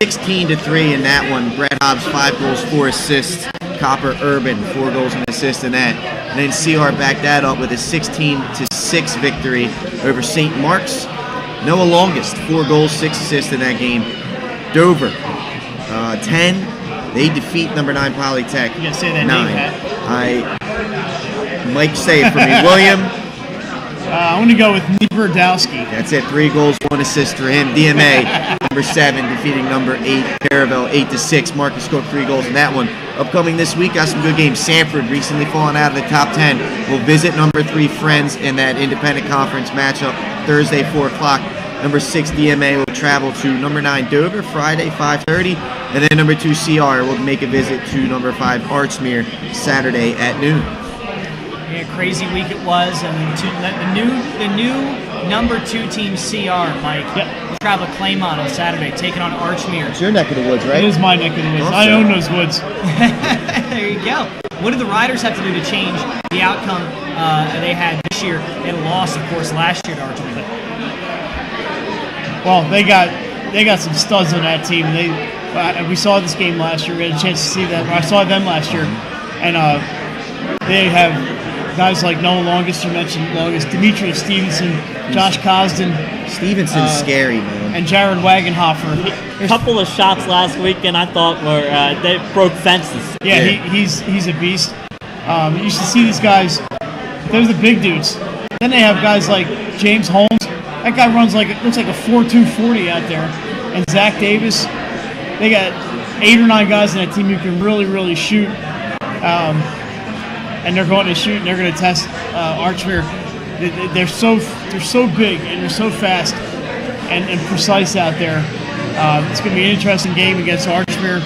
S2: 16 to 3 in that one. Brett Hobbs, 5 goals, 4 assists. Copper Urban, 4 goals and assists in that. And then CR backed that up with a 16 to 6 victory over St. Mark's. Noah Longest, 4 goals, 6 assists in that game. Dover, 10. They defeat number 9 Polytech.
S1: You gotta say that
S2: 9.
S1: name,
S2: Pat. Mike, say it for me. William.
S9: I'm going to go with Nieberdowski.
S2: That's it. 3 goals, 1 assist for him. DMA, number 7, defeating number 8, Caravel, 8 to 6. Marcus scored 3 goals in that one. Upcoming this week, got some good games. Sanford, recently fallen out of the top 10, will visit number 3 Friends in that independent conference matchup Thursday, 4 o'clock. Number 6 DMA will travel to number 9 Dover Friday, 5:30. And then number 2 CR will make a visit to number 5 Archmere Saturday at noon.
S1: Yeah, crazy week it was, and the new number 2 team CR, Mike, will travel to Claymont on Saturday, taking on Archmere.
S2: It's your neck of the woods, right?
S9: It is my neck of the woods. I own those woods.
S1: There you go. What did the Riders have to do to change the outcome they had this year? They had a loss, of course, last year to Archmere.
S9: Well, they got some studs on that team. We saw this game last year. We had a chance to see them. I saw them last year, and they have guys like Noah Longest, you mentioned Longest, Demetrius Stevenson, Josh Cosden.
S2: Stevenson's scary, man.
S9: And Jared Wagenhofer.
S10: A couple of shots last weekend I thought were they broke fences.
S9: Yeah, he's a beast. You should see these guys. They're the big dudes. Then they have guys like James Holmes. That guy looks like a 4.2 40 out there. And Zach Davis. They got 8 or 9 guys in that team who can really, really shoot. And they're going to shoot and they're going to test Archmere. They're so big and they're so fast and precise out there. It's going to be an interesting game against Archmere.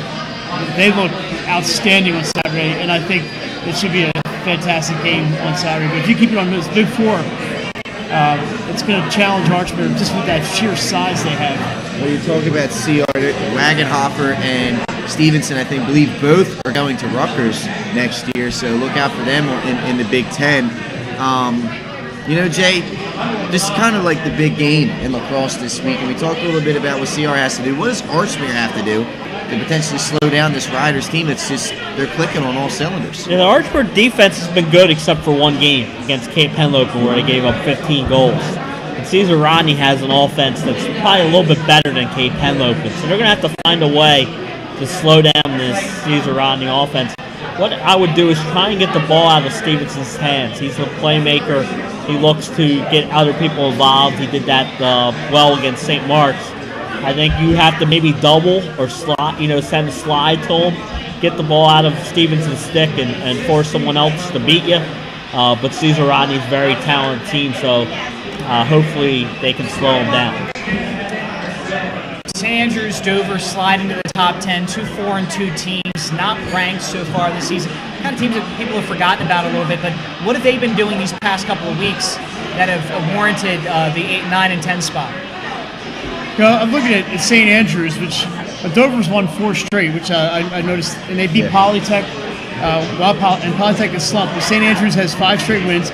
S9: They look outstanding on Saturday, and I think it should be a fantastic game on Saturday. But if you keep it on those big 4, it's going to challenge Archmere just with that sheer size they have.
S2: Well, you're talking about CR, Wagenhofer and Stevenson, I believe both are going to Rutgers next year, so look out for them in the Big Ten. Jay, this is kind of like the big game in lacrosse this week, and we talked a little bit about what CR has to do. What does Archmere have to do to potentially slow down this Riders team that's just, they're clicking on all cylinders?
S10: Yeah, the Archmere defense has been good except for one game against Cape Henlopen where they gave up 15 goals. And Caesar Rodney has an offense that's probably a little bit better than Cape Henlopen, so they're going to have to find a way to slow down this Caesar Rodney offense. What I would do is try and get the ball out of Stevenson's hands. He's a playmaker. He looks to get other people involved. He did that well against St. Mark's. I think you have to maybe double or slide, send a slide to him, get the ball out of Stevenson's stick and force someone else to beat you. But Caesar Rodney's a very talented team, so hopefully they can slow him down.
S1: St. Andrews, Dover slide into the top 10, 2-4-2 teams, not ranked so far this season. Kind of teams that people have forgotten about a little bit, but what have they been doing these past couple of weeks that have warranted the 8, 9, and 10 spot?
S9: I'm looking at St. Andrews, which Dover's won 4 straight, which I noticed, and they beat Polytech, and Polytech is slumped. But St. Andrews has 5 straight wins.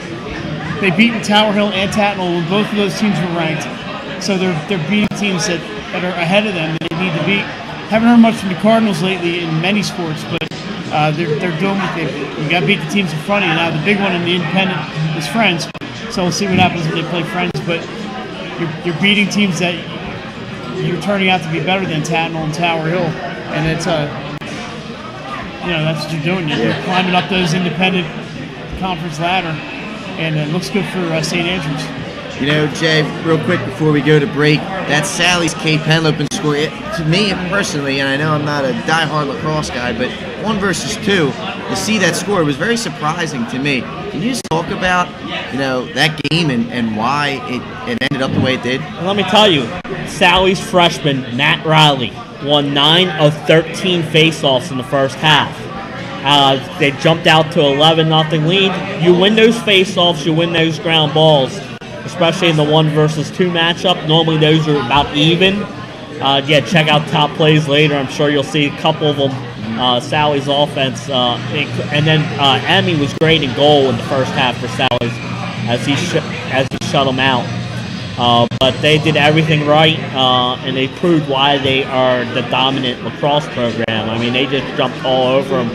S9: They've beaten Tower Hill and Tatnall when both of those teams were ranked. So they're beating teams that are ahead of them that they need to beat. Haven't heard much from the Cardinals lately in many sports, but they're doing what you got to beat the teams in front of you. Now the big one in the independent is Friends, so we'll see what happens when they play Friends. But you're beating teams that you're turning out to be better than Tatnall and Tower Hill, and it's that's what you're doing. You're climbing up those independent conference ladder, and it looks good for St. Andrews.
S2: Jay, real quick before we go to break, that Sally's Cape Henlopen score, to me personally, and I know I'm not a diehard lacrosse guy, but 1 versus 2, to see that score was very surprising to me. Can you just talk about, that game and why it ended up the way it did?
S10: Well, let me tell you, Sally's freshman, Matt Riley, won 9 of 13 faceoffs in the first half. They jumped out to 11-0 lead. You win those face-offs, you win those ground balls, especially in the 1 versus 2 matchup. Normally those are about even. Check out top plays later. I'm sure you'll see a couple of them. Sally's offense, and then Emmy was great in goal in the first half for Sally's as he shut them out. But they did everything right, and they proved why they are the dominant lacrosse program. I mean, they just jumped all over them.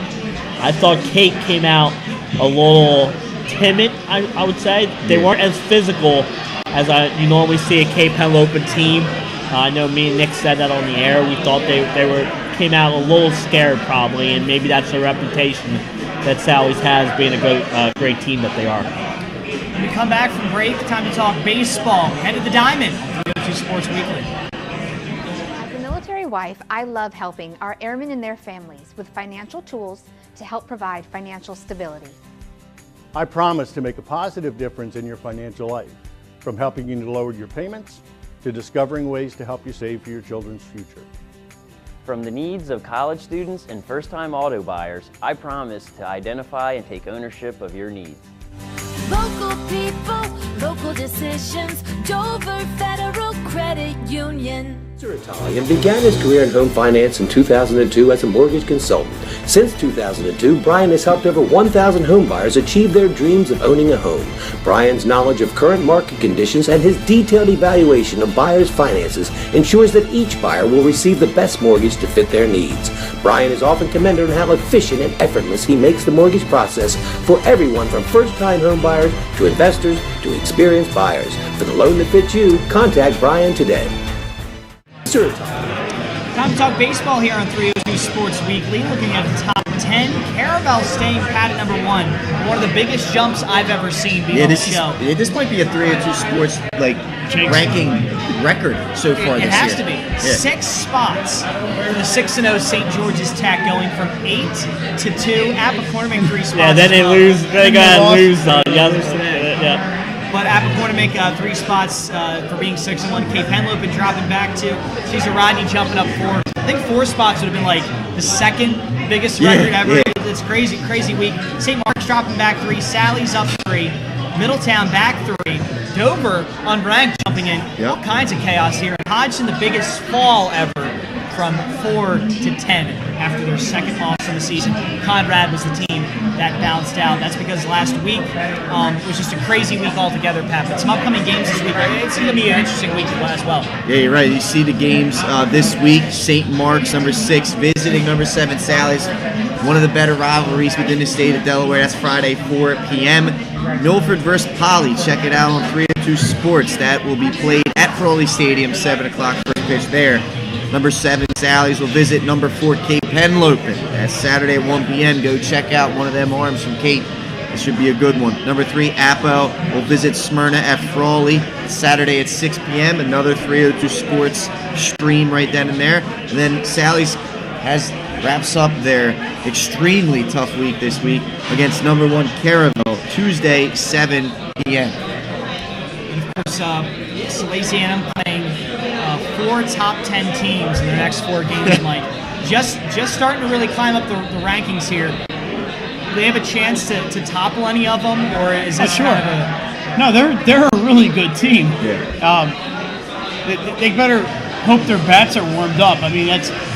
S10: I thought Kate came out a little timid, I would say. They weren't as physical as you normally see a Cape Henlopen team. I know me and Nick said that on the air. We thought they came out a little scared probably, and maybe that's a reputation that Sally's has, being a great team that they are.
S1: When we come back from break, time to talk baseball. Head to the Diamond on 302 Sports Weekly.
S13: As a military wife, I love helping our airmen and their families with financial tools to help provide financial stability.
S14: I promise to make a positive difference in your financial life, from helping you to lower your payments to discovering ways to help you save for your children's future.
S15: From the needs of college students and first-time auto buyers, I promise to identify and take ownership of your needs.
S8: Local people, local decisions, Dover Federal Credit Union.
S11: Mr. Italian began his career in home finance in 2002 as a mortgage consultant. Since 2002, Brian has helped over 1,000 home buyers achieve their dreams of owning a home. Brian's knowledge of current market conditions and his detailed evaluation of buyers' finances ensures that each buyer will receive the best mortgage to fit their needs. Brian is often commended on how efficient and effortless he makes the mortgage process for everyone from first-time home buyers to investors to experienced buyers. For the loan that fits you, contact Brian today.
S1: Time to talk baseball here on 302 Sports Weekly. Looking at the top 10, Caravel staying pat at number 1. One of the biggest jumps I've ever seen being on the show.
S2: This might be a 302 Sports ranking record so far this year.
S1: It has to be. Yeah. 6 spots for the 6-0 St. George's Tech, going from 8 to 2. Appaquorn 3 spots.
S10: Yeah, then they lose. They got to lose the other side. Yeah.
S1: But Appaquorn 3 spots for being 6-1. Cape Henlopen dropping back 2. Cesar Rodney jumping up 4. I think 4 spots would have been like the second biggest record ever. Yeah. It's crazy, crazy week. St. Mark's dropping back 3. Sally's up 3. Middletown back 3. Dover unranked jumping in. Yep. All kinds of chaos here. Hodgson, the biggest fall ever, from 4 to 10 after their second loss of the season. Conrad was the team that bounced out. That's because last week was just a crazy week altogether, Pat. But some upcoming games this week. It's going to be an interesting week as well.
S2: Yeah, you're right. You see the games this week. St. Mark's, number 6, visiting number 7, Sally's. One of the better rivalries within the state of Delaware. That's Friday, 4 p.m. Milford versus Poly. Check it out on 302 Sports. That will be played at Frawley Stadium, 7 o'clock first pitch there. Number 7, Sally's will visit number 4, Cape Henlopen. That's Saturday at 1 p.m. Go check out one of them arms from Cape. It should be a good one. Number 3, Appo will visit Smyrna at Frawley. Saturday at 6 p.m. Another 302 Sports stream right then and there. And then Sally's wraps up their extremely tough week this week against number 1, Caravel, Tuesday, 7 p.m.
S1: And of course, Salesianum playing 4 top 10 teams in their next 4 games. Like just starting to really climb up the rankings here. Do they have a chance to topple any of them, or is this kind of a...
S9: No, they're a really good team. Yeah. They better hope their bats are warmed up. I mean,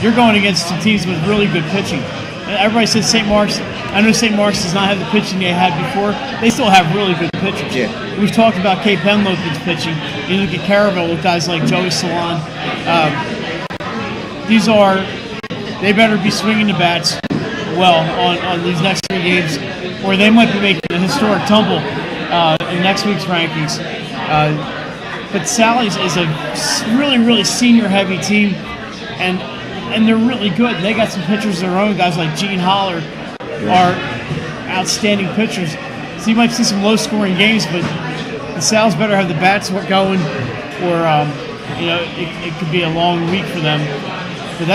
S9: you're going against some teams with really good pitching. Everybody says St. Mark's. I know St. Mark's does not have the pitching they had before. They still have really good pitchers. Yeah. We've talked about Cape Henlopen's pitching. You look at Caravel with guys like Joey Salon. They better be swinging the bats well on these next 3 games, or they might be making a historic tumble in next week's rankings. But Sally's is a really, really senior-heavy team, and they're really good. They got some pitchers of their own. Guys like Gene Holler are outstanding pitchers. So you might see some low-scoring games, but the Sal's better have the bats going, or it could be a long week for them. But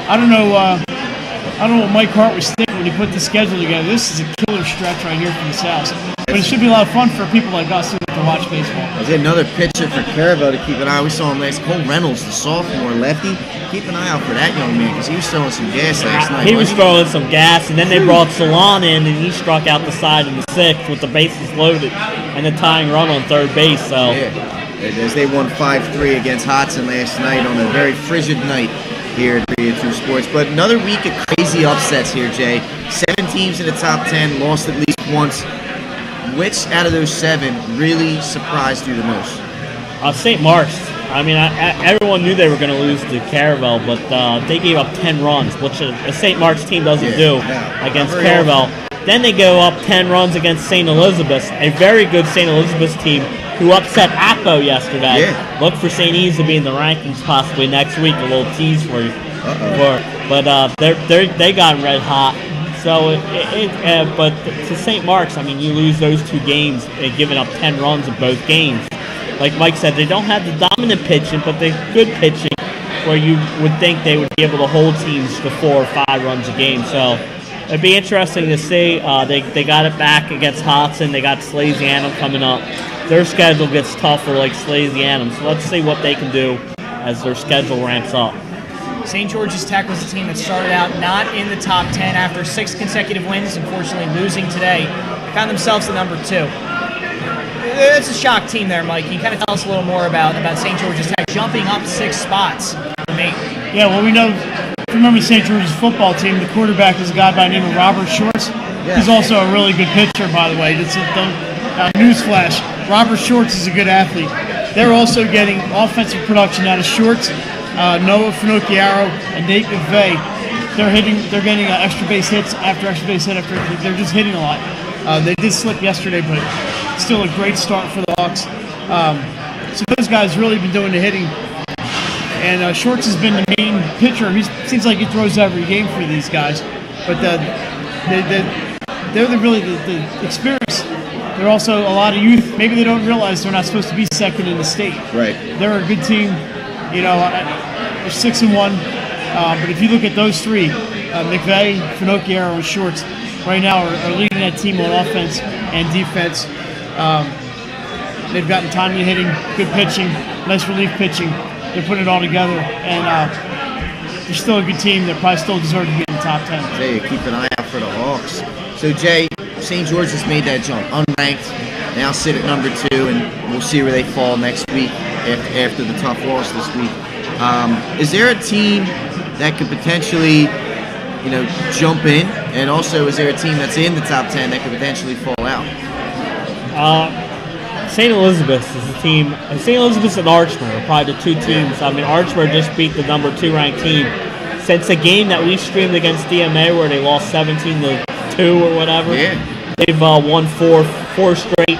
S9: I don't know what Mike Hart was thinking when you put the schedule together, this is a killer stretch right here from the South. But it should be a lot of fun for people like us who like to watch baseball.
S2: There's another pitcher for Caravel to keep an eye on. We saw him last. Cole Reynolds, the sophomore lefty. Keep an eye out for that young man because he was throwing some gas last night.
S10: He was throwing some gas, and then they brought Salon in, and he struck out the side in the 6th with the bases loaded and the tying run on third base. So
S2: as they won 5-3 against Hodson last night on a very frigid night here at 302 Sports. But another week of crazy upsets here, Jay. 7 teams in the top 10 lost at least once. Which out of those 7 really surprised you the most?
S10: St. Mark's. I mean, everyone knew they were going to lose to Caravel, but they gave up 10 runs, which a St. Mark's team doesn't do against Caravel. Then they go up 10 runs against St. Elizabeth's, a very good St. Elizabeth's team who upset Appo yesterday. Look for St. E's to be in the rankings possibly next week. A little tease for you. But they got red hot. So, but to St. Mark's, I mean, you lose those 2 games and giving up 10 runs in both games. Like Mike said, they don't have the dominant pitching, but they're good pitching where you would think they would be able to hold teams to 4 or 5 runs a game. So it'd be interesting to see. They got it back against Hodson. They got Slasianum coming up. Their schedule gets tougher like Slasianum. So let's see what they can do as their schedule ramps up.
S1: St. George's Tech was a team that started out not in the top 10 after 6 consecutive wins, unfortunately losing today. Found themselves at number 2. It's a shock team there, Mike. Can you kind of tell us a little more about St. George's Tech jumping up 6 spots from 8?
S9: Yeah, well, we know, if you remember St. George's football team, the quarterback is a guy by the name of Robert Shorts. He's also a really good pitcher, by the way. It's a newsflash. Robert Shorts is a good athlete. They're also getting offensive production out of Shorts, Noah Finocchiaro, and Nate McVeigh. They're getting extra base hits after extra base hit after. They're just hitting a lot. They did slip yesterday, but still a great start for the Hawks. So those guys really been doing the hitting. And Shorts has been the main pitcher. He seems like he throws every game for these guys. But they're really the experience. They're also a lot of youth. Maybe they don't realize they're not supposed to be second in the state.
S2: Right.
S9: They're a good team. You know, they're 6-1. But if you look at those 3, McVeigh, Finocchiaro, and Shorts, right now are leading that team on offense and defense. They've gotten timely hitting, good pitching, nice relief pitching. They're putting it all together, and they're still a good team. They probably still deserve to be in the top 10.
S2: Jay, keep an eye out for the Hawks. So, Jay, St. George has made that jump, unranked, now sit at number 2, and we'll see where they fall next week after the tough loss this week. Is there a team that could potentially, jump in, and also is there a team that's in the top 10 that could potentially fall out?
S10: St. Elizabeth's is a team. St. Elizabeth's and Archmere are probably the 2 teams. I mean, Archmere just beat the number 2 ranked team. Since the game that we streamed against DMA where they lost 17-2 or whatever, they've won 4 straight,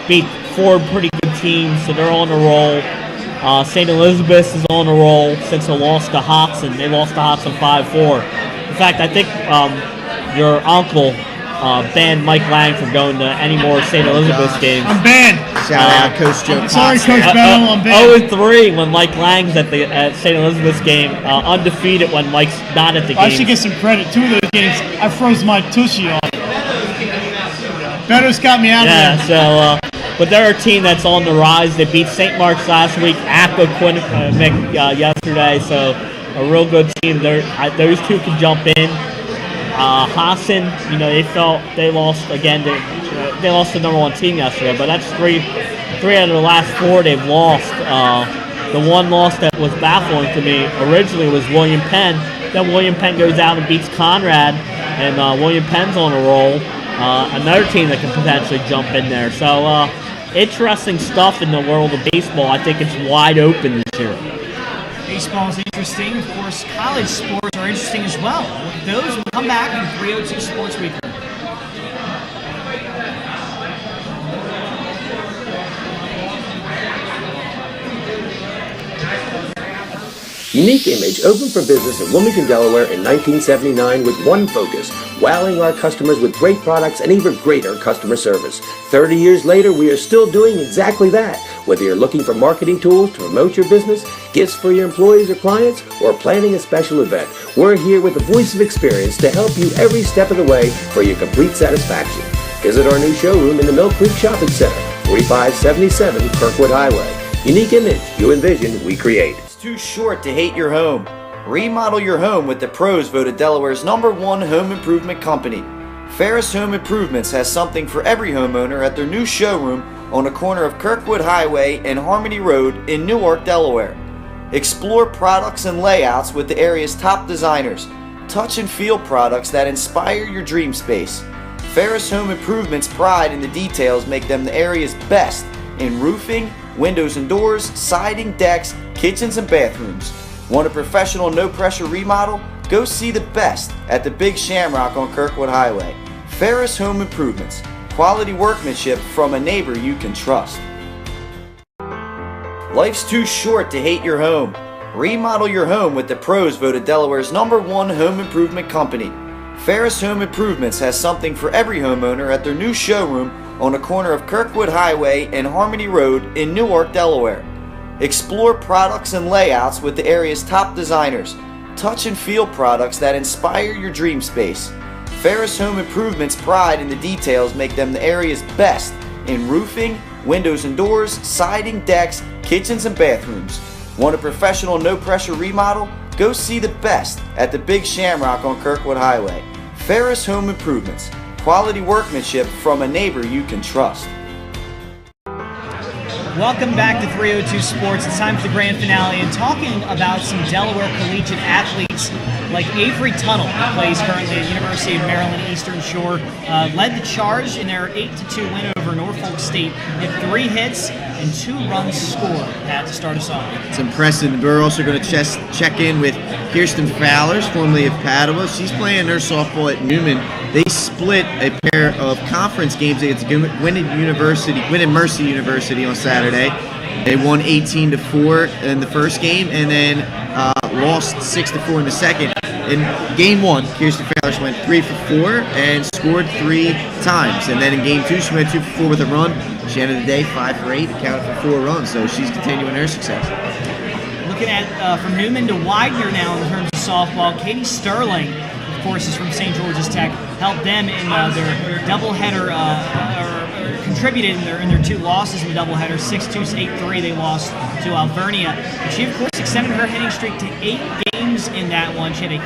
S10: beat 4 pretty good teams, so they're on a roll. St. Elizabeth's is on a roll since they lost to Hodson. They lost to Hodson 5-4. In fact, I think your uncle banned Mike Lang from going to any more St. Elizabeth's games.
S9: I'm banned.
S2: Shout out Coach Joe.
S9: Sorry, Coach Bell, I'm banned.
S10: 0-3 when Mike Lang's at St. Elizabeth's game. Undefeated when Mike's not at the game.
S9: I should get some credit. 2 of those games, I froze my tushy on. Better's got me out of there.
S10: Yeah, so, but they're a team that's on the rise. They beat St. Mark's last week, Appa Quinnipiac yesterday, so a real good team. Those 2 can jump in. Hodson, they lost again. They lost the number 1 team yesterday, but that's 3 out of the last 4 they've lost. The one loss that was baffling to me originally was William Penn. Then William Penn goes out and beats Conrad, and William Penn's on a roll. Another team that can potentially jump in there. So interesting stuff in the world of baseball. I think it's wide open this year.
S1: Baseball is interesting. Of course, college sports are interesting as well. Those will come back in 302 Sports Weekly.
S11: Unique Image opened for business in Wilmington, Delaware in 1979 with one focus, wowing our customers with great products and even greater customer service. 30 years later, we are still doing exactly that. Whether you're looking for marketing tools to promote your business, gifts for your employees or clients, or planning a special event, we're here with the voice of experience to help you every step of the way for your complete satisfaction. Visit our new showroom in the Mill Creek Shopping Center, 4577 Kirkwood Highway. Unique image you envision, we create.
S2: It's too short to hate your home. Remodel your home with the pros voted Delaware's #1 home improvement company. Ferris Home Improvements has something for every homeowner at their new showroom on the corner of Kirkwood Highway and Harmony Road in Newark, Delaware. Explore products and layouts with the area's top designers. Touch and feel products that inspire your dream space. Ferris Home Improvements' pride in the details make them the area's best in roofing, windows and doors, siding, decks, kitchens, and bathrooms. Want a professional no-pressure remodel? Go see the best at the Big Shamrock on Kirkwood Highway. Ferris Home Improvements. Quality workmanship from a neighbor you can trust. Life's too short to hate your home. Remodel your home with the pros voted Delaware's #1 home improvement company. Ferris Home Improvements has something for every homeowner at their new showroom on the corner of Kirkwood Highway and Harmony Road in Newark, Delaware. Explore products and layouts with the area's top designers. Touch and feel products that inspire your dream space. Ferris Home Improvements' pride in the details make them the area's best in roofing, windows and doors, siding, decks, kitchens, and bathrooms. Want a professional no-pressure remodel? Go see the best at the Big Shamrock on Kirkwood Highway. Ferris Home Improvements. Quality workmanship from a neighbor you can trust.
S1: Welcome back to 302 Sports. It's time for the grand finale and talking about some Delaware Collegiate athletes like Avery Tunnell, who plays currently at University of Maryland Eastern Shore, led the charge in their 8-2 win over Norfolk State. Hit 3 hits and 2 runs scored. Pat, to start us off.
S2: It's impressive. We're also going to check in with Kirsten Fowlers, formerly of Padua. She's playing her softball at Newman. They split a pair of conference games against Gwynedd Mercy University on Saturday. They won 18-4 in the first game and then lost 6-4 in the second. In game 1, Kirsten Fowlers went 3 for 4 and scored 3 times. And then in game 2, she went 2 for 4 with a run. She ended the day 5 for 8, accounted for 4 runs. So she's continuing her success.
S1: Looking at from Newman to Widener now in terms of softball, Katie Sterling, of course, is from St. George's Tech, helped them in their doubleheader, contributed in their 2 losses in the doubleheader, 6-2, 8-3. They lost to Alvernia. And she, of course, extended her hitting streak to 8 games in that one. She had a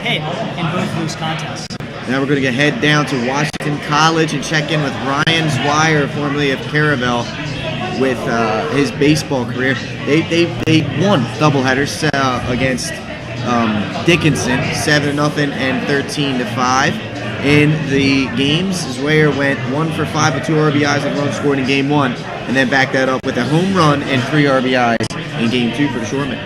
S1: hit in both those contests.
S2: Now we're going to head down to Washington College and check in with Ryan Zweier, formerly of Caravel, with his baseball career. They won doubleheaders against Dickinson, 7-0 and 13-5. In the games, Zweier went 1 for 5 with 2 RBIs and runs scored in game 1, and then backed that up with a home run and 3 RBIs in game 2 for the Shoremen.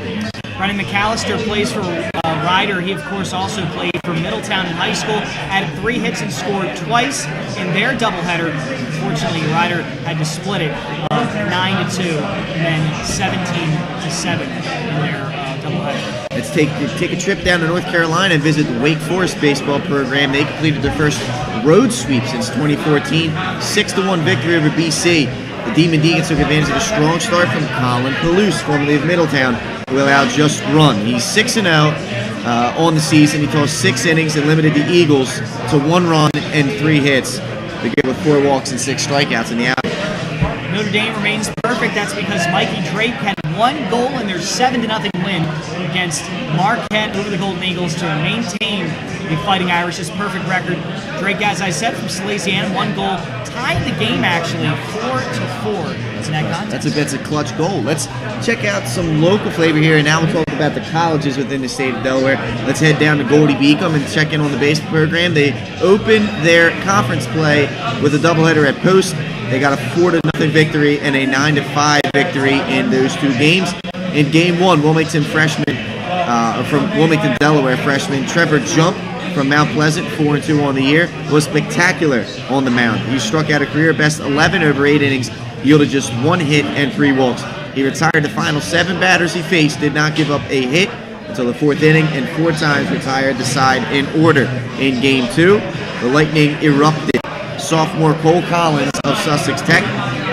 S1: Brennan McAllister plays for Ryder. He, of course, also played for Middletown in high school. Added 3 hits and scored twice in their doubleheader. Unfortunately, Ryder had to split it 9-2 and then 17-7 in their doubleheader.
S2: Let's take a trip down to North Carolina and visit the Wake Forest baseball program. They completed their first road sweep since 2014, 6-1 victory over BC. The Demon Deacons took advantage of a strong start from Colin Palouse, formerly of Middletown, who allowed just run. He's 6-0 on the season. He tossed 6 innings and limited the Eagles to 1 run and 3 hits. They get with 4 walks and 6 strikeouts in the outing.
S1: Notre Dame remains perfect. That's because Mikey Drake had 1 goal in their 7-0 win against Marquette over the Golden Eagles to maintain the Fighting Irish's perfect record. Drake, as I said, from Salesian, 1 goal, tied the game actually 4-4. It's in that contest.
S2: That's a clutch goal. Let's check out some local flavor here, and now we'll talk about the colleges within the state of Delaware. Let's head down to Goldie Beacom and check in on the baseball program. They opened their conference play with a doubleheader at Post. They got a 4-0 victory and a 9-5 victory in those 2 games. In game 1, Wilmington Delaware freshman Trevor Jump from Mount Pleasant, 4-2 on the year, was spectacular on the mound. He struck out a career best 11 over 8 innings, yielded just 1 hit and 3 walks. He retired the final 7 batters he faced, did not give up a hit until the 4th inning, and 4 times retired the side in order. In game 2, the Lightning erupted. Sophomore Cole Collins of Sussex Tech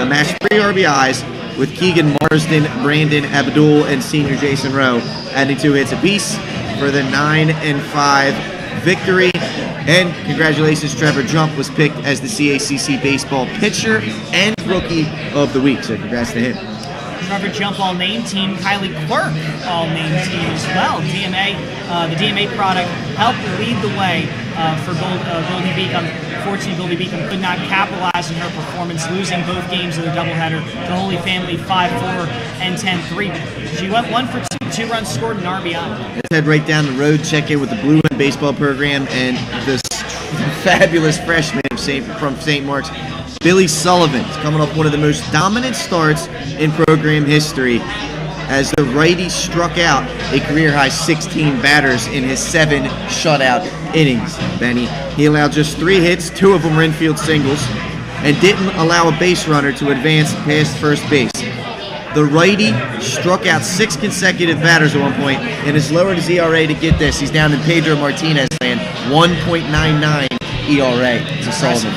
S2: amassed 3 RBIs, with Keegan Marsden, Brandon Abdul, and senior Jason Rowe adding 2 hits apiece for the 9-5 victory. And congratulations, Trevor Jump was picked as the CACC baseball pitcher and rookie of the week. So congrats to him.
S1: Trevor Jump all-name team, Kylie Quirk all-name team as well. DMA, the DMA product helped lead the way for Goldie Beacom. Unfortunately, Goldie Beacom could not capitalize on her performance, losing both games of the doubleheader to Holy Family 5-4 and 10-3. She went 1 for 2 runs scored in RBI.
S2: Let's head right down the road, check in with the Blue End baseball program and the fabulous freshman from St. Mark's, Billy Sullivan, is coming off one of the most dominant starts in program history as the righty struck out a career-high 16 batters in his 7 shutout innings, Benny. He allowed just 3 hits, 2 of them were infield singles, and didn't allow a base runner to advance past first base. The righty struck out 6 consecutive batters at one point and has lowered his ERA to get this. He's down in Pedro Martinez land, 1.99 ERA to Sullivan.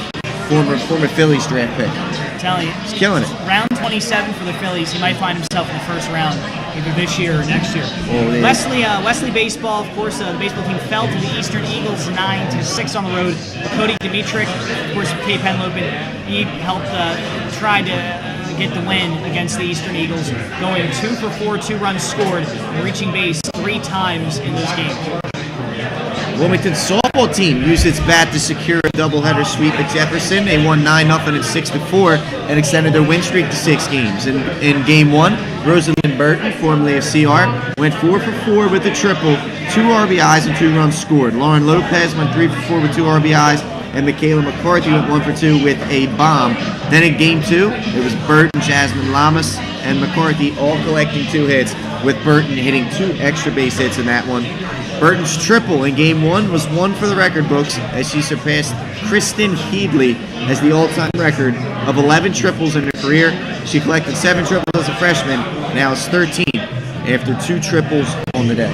S2: Former Phillies draft pick.
S1: I'm telling you.
S2: He's killing it.
S1: Round 27 for the Phillies. He might find himself in the first round, either this year or next year.
S2: Oh,
S1: Wesley baseball, of course, the baseball team fell to the Eastern Eagles 9-6 on the road. Cody Dimitrick, of course, Cape Henlopen, he helped try to get the win against the Eastern Eagles, going 2 for 4, 2 runs scored, and reaching base 3 times in those games.
S2: Wilmington softball team used its bat to secure a doubleheader sweep at Jefferson. They won 9-0 at 6-4 and extended their win streak to 6 games. In game 1, Rosalind Burton, formerly of CR, went 4 for 4 with a triple, 2 RBIs and 2 runs scored. Lauren Lopez went 3 for 4 with 2 RBIs, and Michaela McCarthy went 1 for 2 with a bomb. Then in game 2, it was Burton, Jasmine Lamas, and McCarthy all collecting 2 hits, with Burton hitting 2 extra base hits in that one. Burton's triple in game 1 was 1 for the record books as she surpassed Kristen Headley as the all-time record of 11 triples in her career. She collected 7 triples as a freshman, now it's 13 after 2 triples on the day.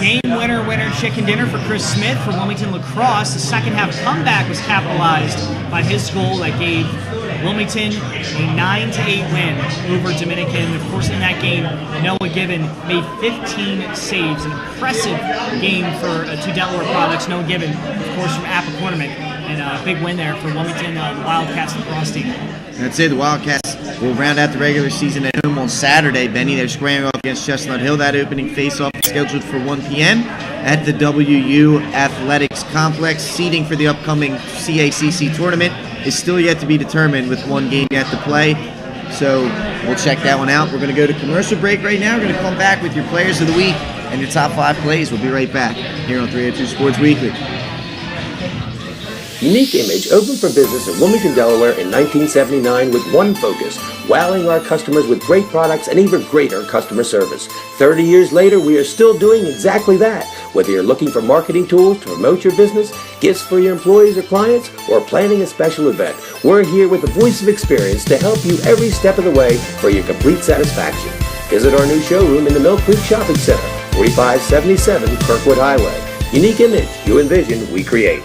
S1: Game winner chicken dinner for Chris Smith for Wilmington Lacrosse. The second half comeback was capitalized by his goal that gave Wilmington a 9-8 win over Dominican. Of course, in that game, Noah Gibbon made 15 saves. An impressive game for 2 Delaware products. Noah Gibbon, of course, from Appoquinimink, and a big win there for Wilmington Wildcats lacrosse team.
S2: That's it. The Wildcats will round out the regular season at home on Saturday. Benny, they're squaring off against Chestnut Hill. That opening face-off is scheduled for 1 p.m. at the WU Athletics Complex. Seeding for the upcoming CACC tournament is still yet to be determined with 1 game yet to play. So we'll check that one out. We're going to go to commercial break right now. We're going to come back with your players of the week and your top 5 plays. We'll be right back here on 302 Sports Weekly.
S11: Unique Image opened for business in Wilmington, Delaware in 1979 with one focus, wowing our customers with great products and even greater customer service. 30 years later, we are still doing exactly that. Whether you're looking for marketing tools to promote your business, gifts for your employees or clients, or planning a special event, we're here with the voice of experience to help you every step of the way for your complete satisfaction. Visit our new showroom in the Mill Creek Shopping Center, 4577 Kirkwood Highway. Unique Image, you envision, we create.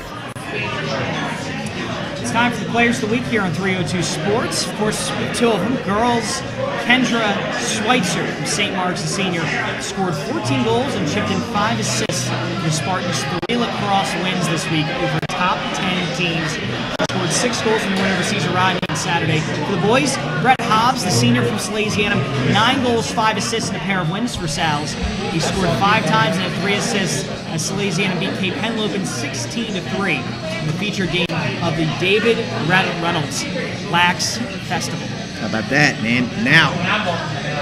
S1: It's time for the Players of the Week here on 302 Sports. Of course, 2 of them. Girls, Kendra Schweitzer from St. Mark's, the senior, scored 14 goals and chipped in 5 assists. The Spartans' 3 lacrosse wins this week over top 10 teams. She scored 6 goals in the win over Cesar Rodney on Saturday. For the boys, Brett Hobbs, the senior from Salesianum, 9 goals, 5 assists, and a pair of wins for Sal's. He scored 5 times and had 3 assists as Salesianum beat Cape Henlopen 16-3 in the featured game of the David Reynolds Lax Festival.
S2: How about that, man? Now,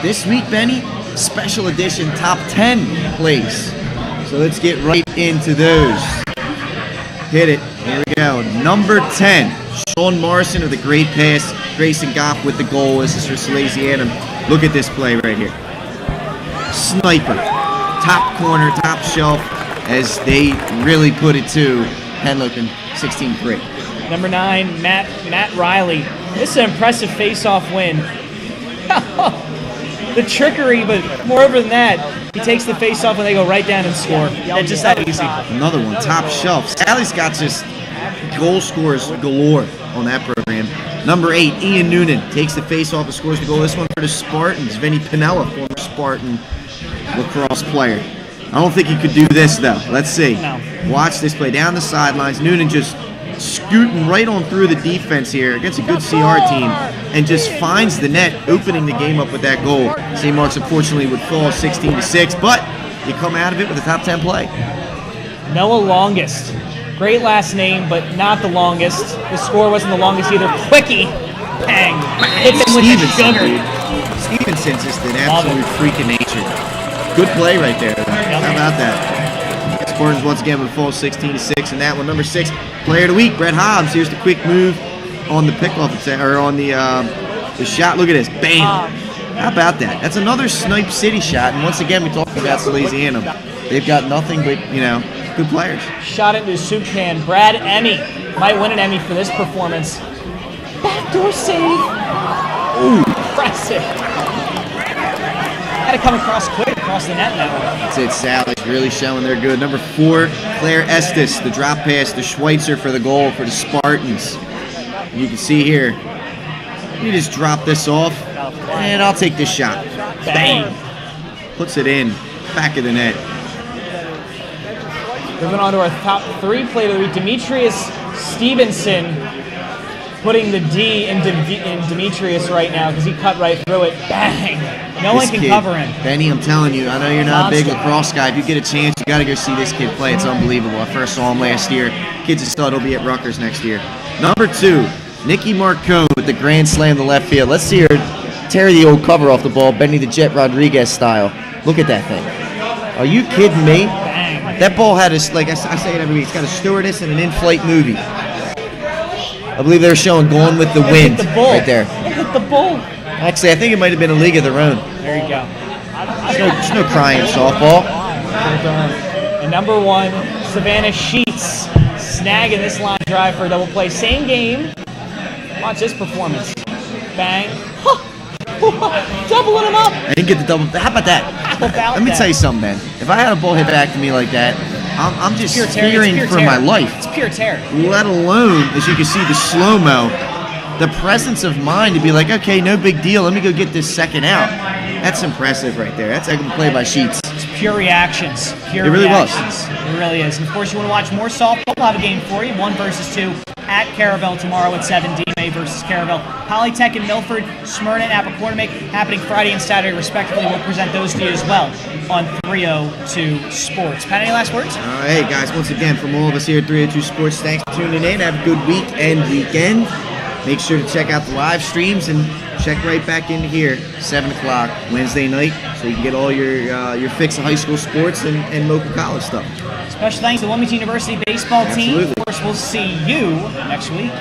S2: this week, Benny, special edition top 10 plays. So let's get right into those. Hit it. Here we go. Number 10, Sean Morrison of the Great Pass. Grayson Goff with the goal. This is for Salesianum. Look at this play right here. Sniper. Top corner, top shelf, as they really put it to Henlopen 16-3.
S1: Number 9, Matt Riley. This is an impressive face-off win. The trickery, but moreover than that, he takes the face-off and they go right down and score. It's just that easy.
S2: Another one, top shelf. Sally's got just goal scorers galore on that program. Number 8, Ian Noonan takes the face-off and scores the goal. This one for the Spartans. Vinny Pinella, former Spartan lacrosse player. I don't think he could do this, though. Let's see.
S1: No.
S2: Watch this play. Down the sidelines. Noonan just scooting right on through the defense here against a good CR team and just finds the net, opening the game up with that goal. St. Mark's, unfortunately, would fall 16-6, but you come out of it with a top 10 play.
S1: Noah Longest. Great last name, but not the longest. The score wasn't the longest either. Quickie. Bang. Hits him with the sugar.
S2: Stevenson's just an absolute freak of nature. Good play right there. How about that? Spartans once again would fall 16-6 in that one. Number 6, player of the week, Brett Hobbs. Here's the quick move on the pickoff, or on the shot. Look at this. Bam. How about that? That's another Snipe City shot. And once again, we talked about Salesianum. They've got nothing but, good players.
S1: Shot into a soup can. Brad Emmy might win an Emmy for this performance. Backdoor save.
S2: Ooh.
S1: Impressive. Had to come across quick across the net now.
S2: That's it. Sally's really showing they're good. Number 4, Claire Estes, the drop pass to Schweitzer for the goal for the Spartans. You can see here, you just drop this off, and I'll take this shot. Bang. Puts it in, back of the net.
S1: Moving on to our top 3 player of the week, Demetrius Stevenson, putting the D in Demetrius right now because he cut right through it. Bang! No one can cover him.
S2: Benny, I'm telling you, I know you're not a big lacrosse guy. If you get a chance, you got to go see this kid play. It's unbelievable. I first saw him last year. Kid's a stud. He'll be at Rutgers next year. Number 2, Nikki Marcone with the grand slam to left field. Let's see her tear the old cover off the ball, Benny the Jet Rodriguez style. Look at that thing. Are you kidding me? That ball had a, like I say it every week, it's got a stewardess and an in-flight movie. I believe they were showing Gone with the Wind right there.
S1: Look at the bull.
S2: Actually, I think it might have been a league of their own.
S1: There you go.
S2: There's no crying in softball.
S1: And number 1, Savannah Sheets, snagging this line drive for a double play. Same game. Watch this performance. Bang. Doubling him up.
S2: I didn't get the double. How about that? Let me tell you something, man. If I had a ball hit back to me like that, I'm just fearing for my life.
S1: It's pure terror.
S2: Let alone, as you can see, the slow-mo, the presence of mind to be like, okay, no big deal. Let me go get this second out. That's impressive right there. That's a good play by Sheets.
S1: It's pure reactions. Pure
S2: it really
S1: reactions. It really is. And of course, you want to watch more softball. We'll have a game for you. 1 versus 2 at Caravel tomorrow at 7. DMA versus Caravel. Polytech and Milford, Smyrna and Appoquinimink happening Friday and Saturday respectively. We'll present those to you as well on 302 Sports. Pat, any last words?
S2: Hey guys, once again from all of us here at 302 Sports, thanks for tuning in. Have a good week and weekend. Make sure to check out the live streams and check right back into here 7 o'clock Wednesday night so you can get all your fix of high school sports and local college stuff.
S1: Special thanks to the Wilmington University baseball team.
S2: Absolutely.
S1: Of course, we'll see you next week.